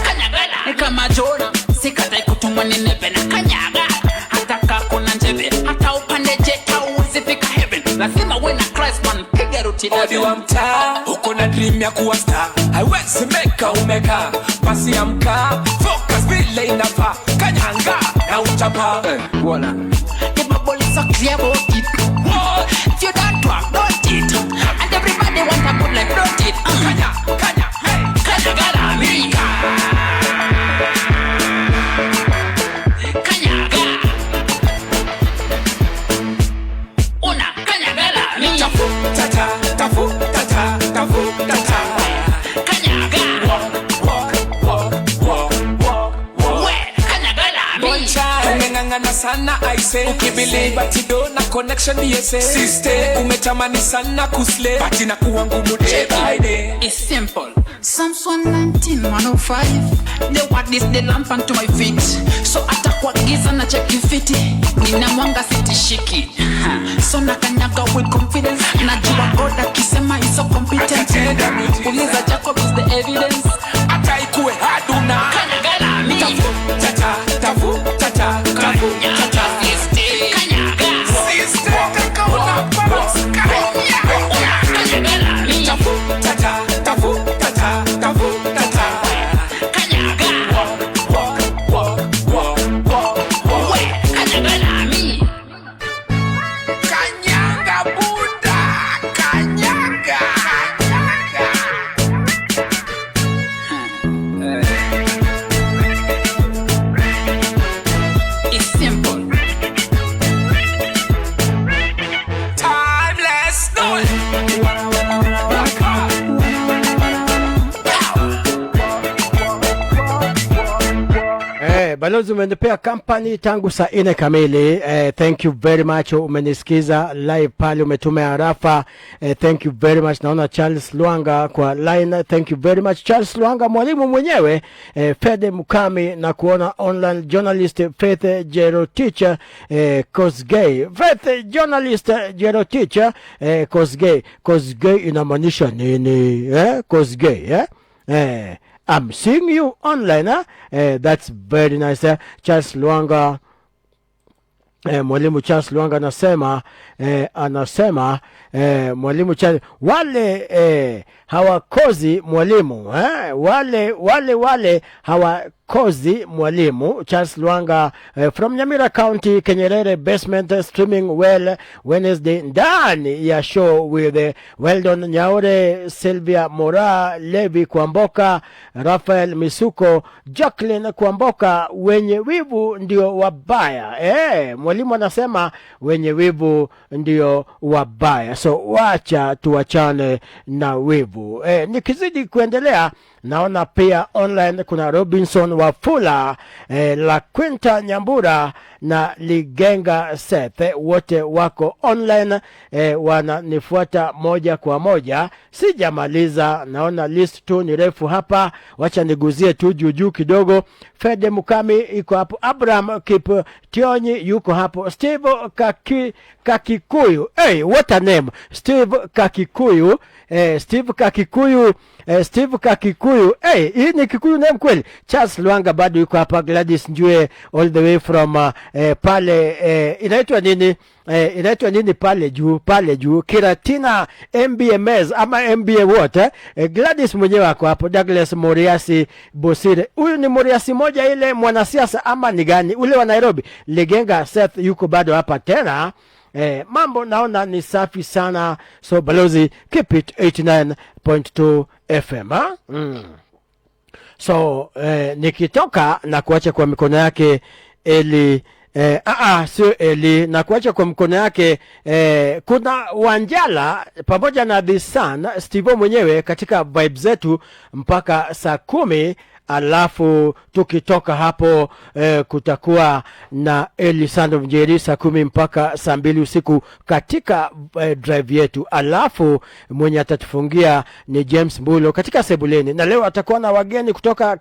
Speaker 4: Kanyaga Lami. Kama Jona, sikata kutumwa ninepe na Kanyaga. Hata upande jet hauwezi fika heaven. Lazima uwe na Christ man, piga ruti na
Speaker 5: Odi wa mtaa, uko na dream ya kuwa star. Haiwezi meka umeka, pasi ya mkaa. Focus vile inafaa, kanyanga na uchapa.
Speaker 4: Wala the bubble is so clear about it. If you don't talk, don't it. And everybody want a good life, don't it. Kanyaga Lami.
Speaker 5: Tafu tata. Kanyaga. Walk.
Speaker 4: Kanyaga Lami.
Speaker 5: Boncha, umeng'ang'ana sana I say. Ukibelieve batido na connection DSA. Sister, umetamani sana kusle. Bati na kuwa ngumu day by day.
Speaker 4: It's simple. Psalms 119:105. The word is the lamp unto my feet. So atakwa giza na cheki fiti. Nina mwanga sitishiki. So nakanyaga with confidence. Najua God akisema is so competent. Uliza Jacob is the evidence.
Speaker 5: Hata ikuwe haduna.
Speaker 4: Kanyaga Lami.
Speaker 5: Tafu tata. Sister, kakaona paras.
Speaker 4: Kanyaga Lami.
Speaker 5: Tafu tata.
Speaker 1: Balozi umenipea company tangu saa 4 kamili. Thank you very much. Umenisikiza live pale, umetumia arafa. Thank you very much. Naona Charles Luanga kwa line. Thank you very much Charles Luanga, mwalimu mwenyewe. Fede Mukami na kuona online journalist Faith Jero Teacher Kosgei. Faith journalist Jero Teacher Kosgei inamaanisha nini? Kosgei I'm seeing you online, that's very nice. Charles Luanga, mwalimu Charles Luanga anasema mwalimu Charles, wale hawakozi mwalimu, wale hawakozi mwalimu. Charles Luanga from Nyamira County, Kenyerere basement, streaming well Wednesday ndani ya show with Weldon Nyaure, Sylvia Mora, Levi Kwamboka, Rafael Misuko, Jacqueline Kwamboka. Wenye wivu ndio wabaya. Mwalimu anasema wenye wivu ndio wabaya, so wacha tuachane na wivu. Nikizidi kuendelea, naona pia online kuna Robinson Wafula, La Quinta Nyambura na Ligenga Seth, wote wako online, wananifuata moja kwa moja. Sijamaliza, naona list tu ni refu hapa, wacha niguzie tu juu kidogo. Fede Mukami iko hapo, Abraham Kiptionyi yuko hapo, Steve Kakikuyu, what a name, Steve Kakikuyu, Steve Kakikuyu, hii ni Kikuyu name kweli. Charles Luanga bado yuko hapa, Gladys Njue all the way from pale inaitwa nini pale juu Kiratina MBMS ama MBA what, Gladys mwenyewe ako hapo. Douglas Moriasi Bosire, huyu ni Moriasi moja ile mwanasiasa ama ni gani ule wa Nairobi. Legenga Seth yuko bado hapa tena. Mambo naona ni safi sana, so balozi keep it 89.2 FM So nikitoka na kuacha kwa mikono yake Eli Sio Eli, na kuacha kwa mkono yake. Kuna Wanjala pamoja na The Sun, Steve mwenyewe katika vibe zetu mpaka saa 10. Alafu tukitoka hapo kutakuwa na Elisandro Mjeri saa 10 mpaka saa 2 usiku katika drive yetu. Alafu mwenye atatufungia ni James Mbulo katika sebuleni, na leo atakuwa na wageni kutoka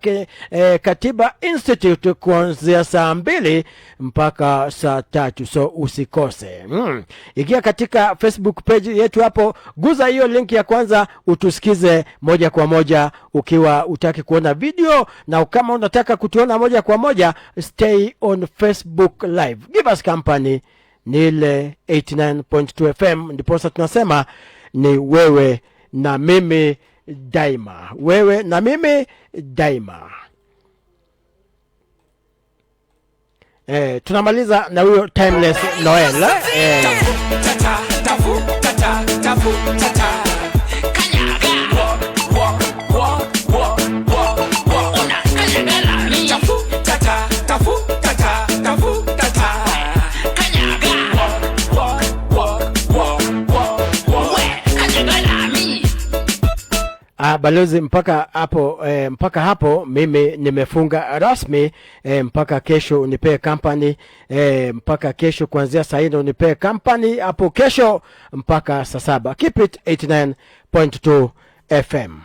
Speaker 1: Katiba Institute kuanzia saa 2 mpaka saa 3, so usikose. Ingia katika Facebook page yetu hapo, guza hiyo link ya kwanza utusikize moja kwa moja ukiwa utaki kuona video, na kama unataka kutuona moja kwa moja, stay on Facebook live. Give us company. Ni ile 89.2 FM, ndiposa tunasema ni wewe na mimi daima. Wewe na mimi daima. Tunamaliza na huyo Timeless Noel. Balozi, mpaka hapo mimi nimefunga rasmi. Mpaka kesho unipe company. Mpaka kesho kuanzia saa 4 unipe company hapo kesho mpaka saa 7. Keep it 89.2 FM.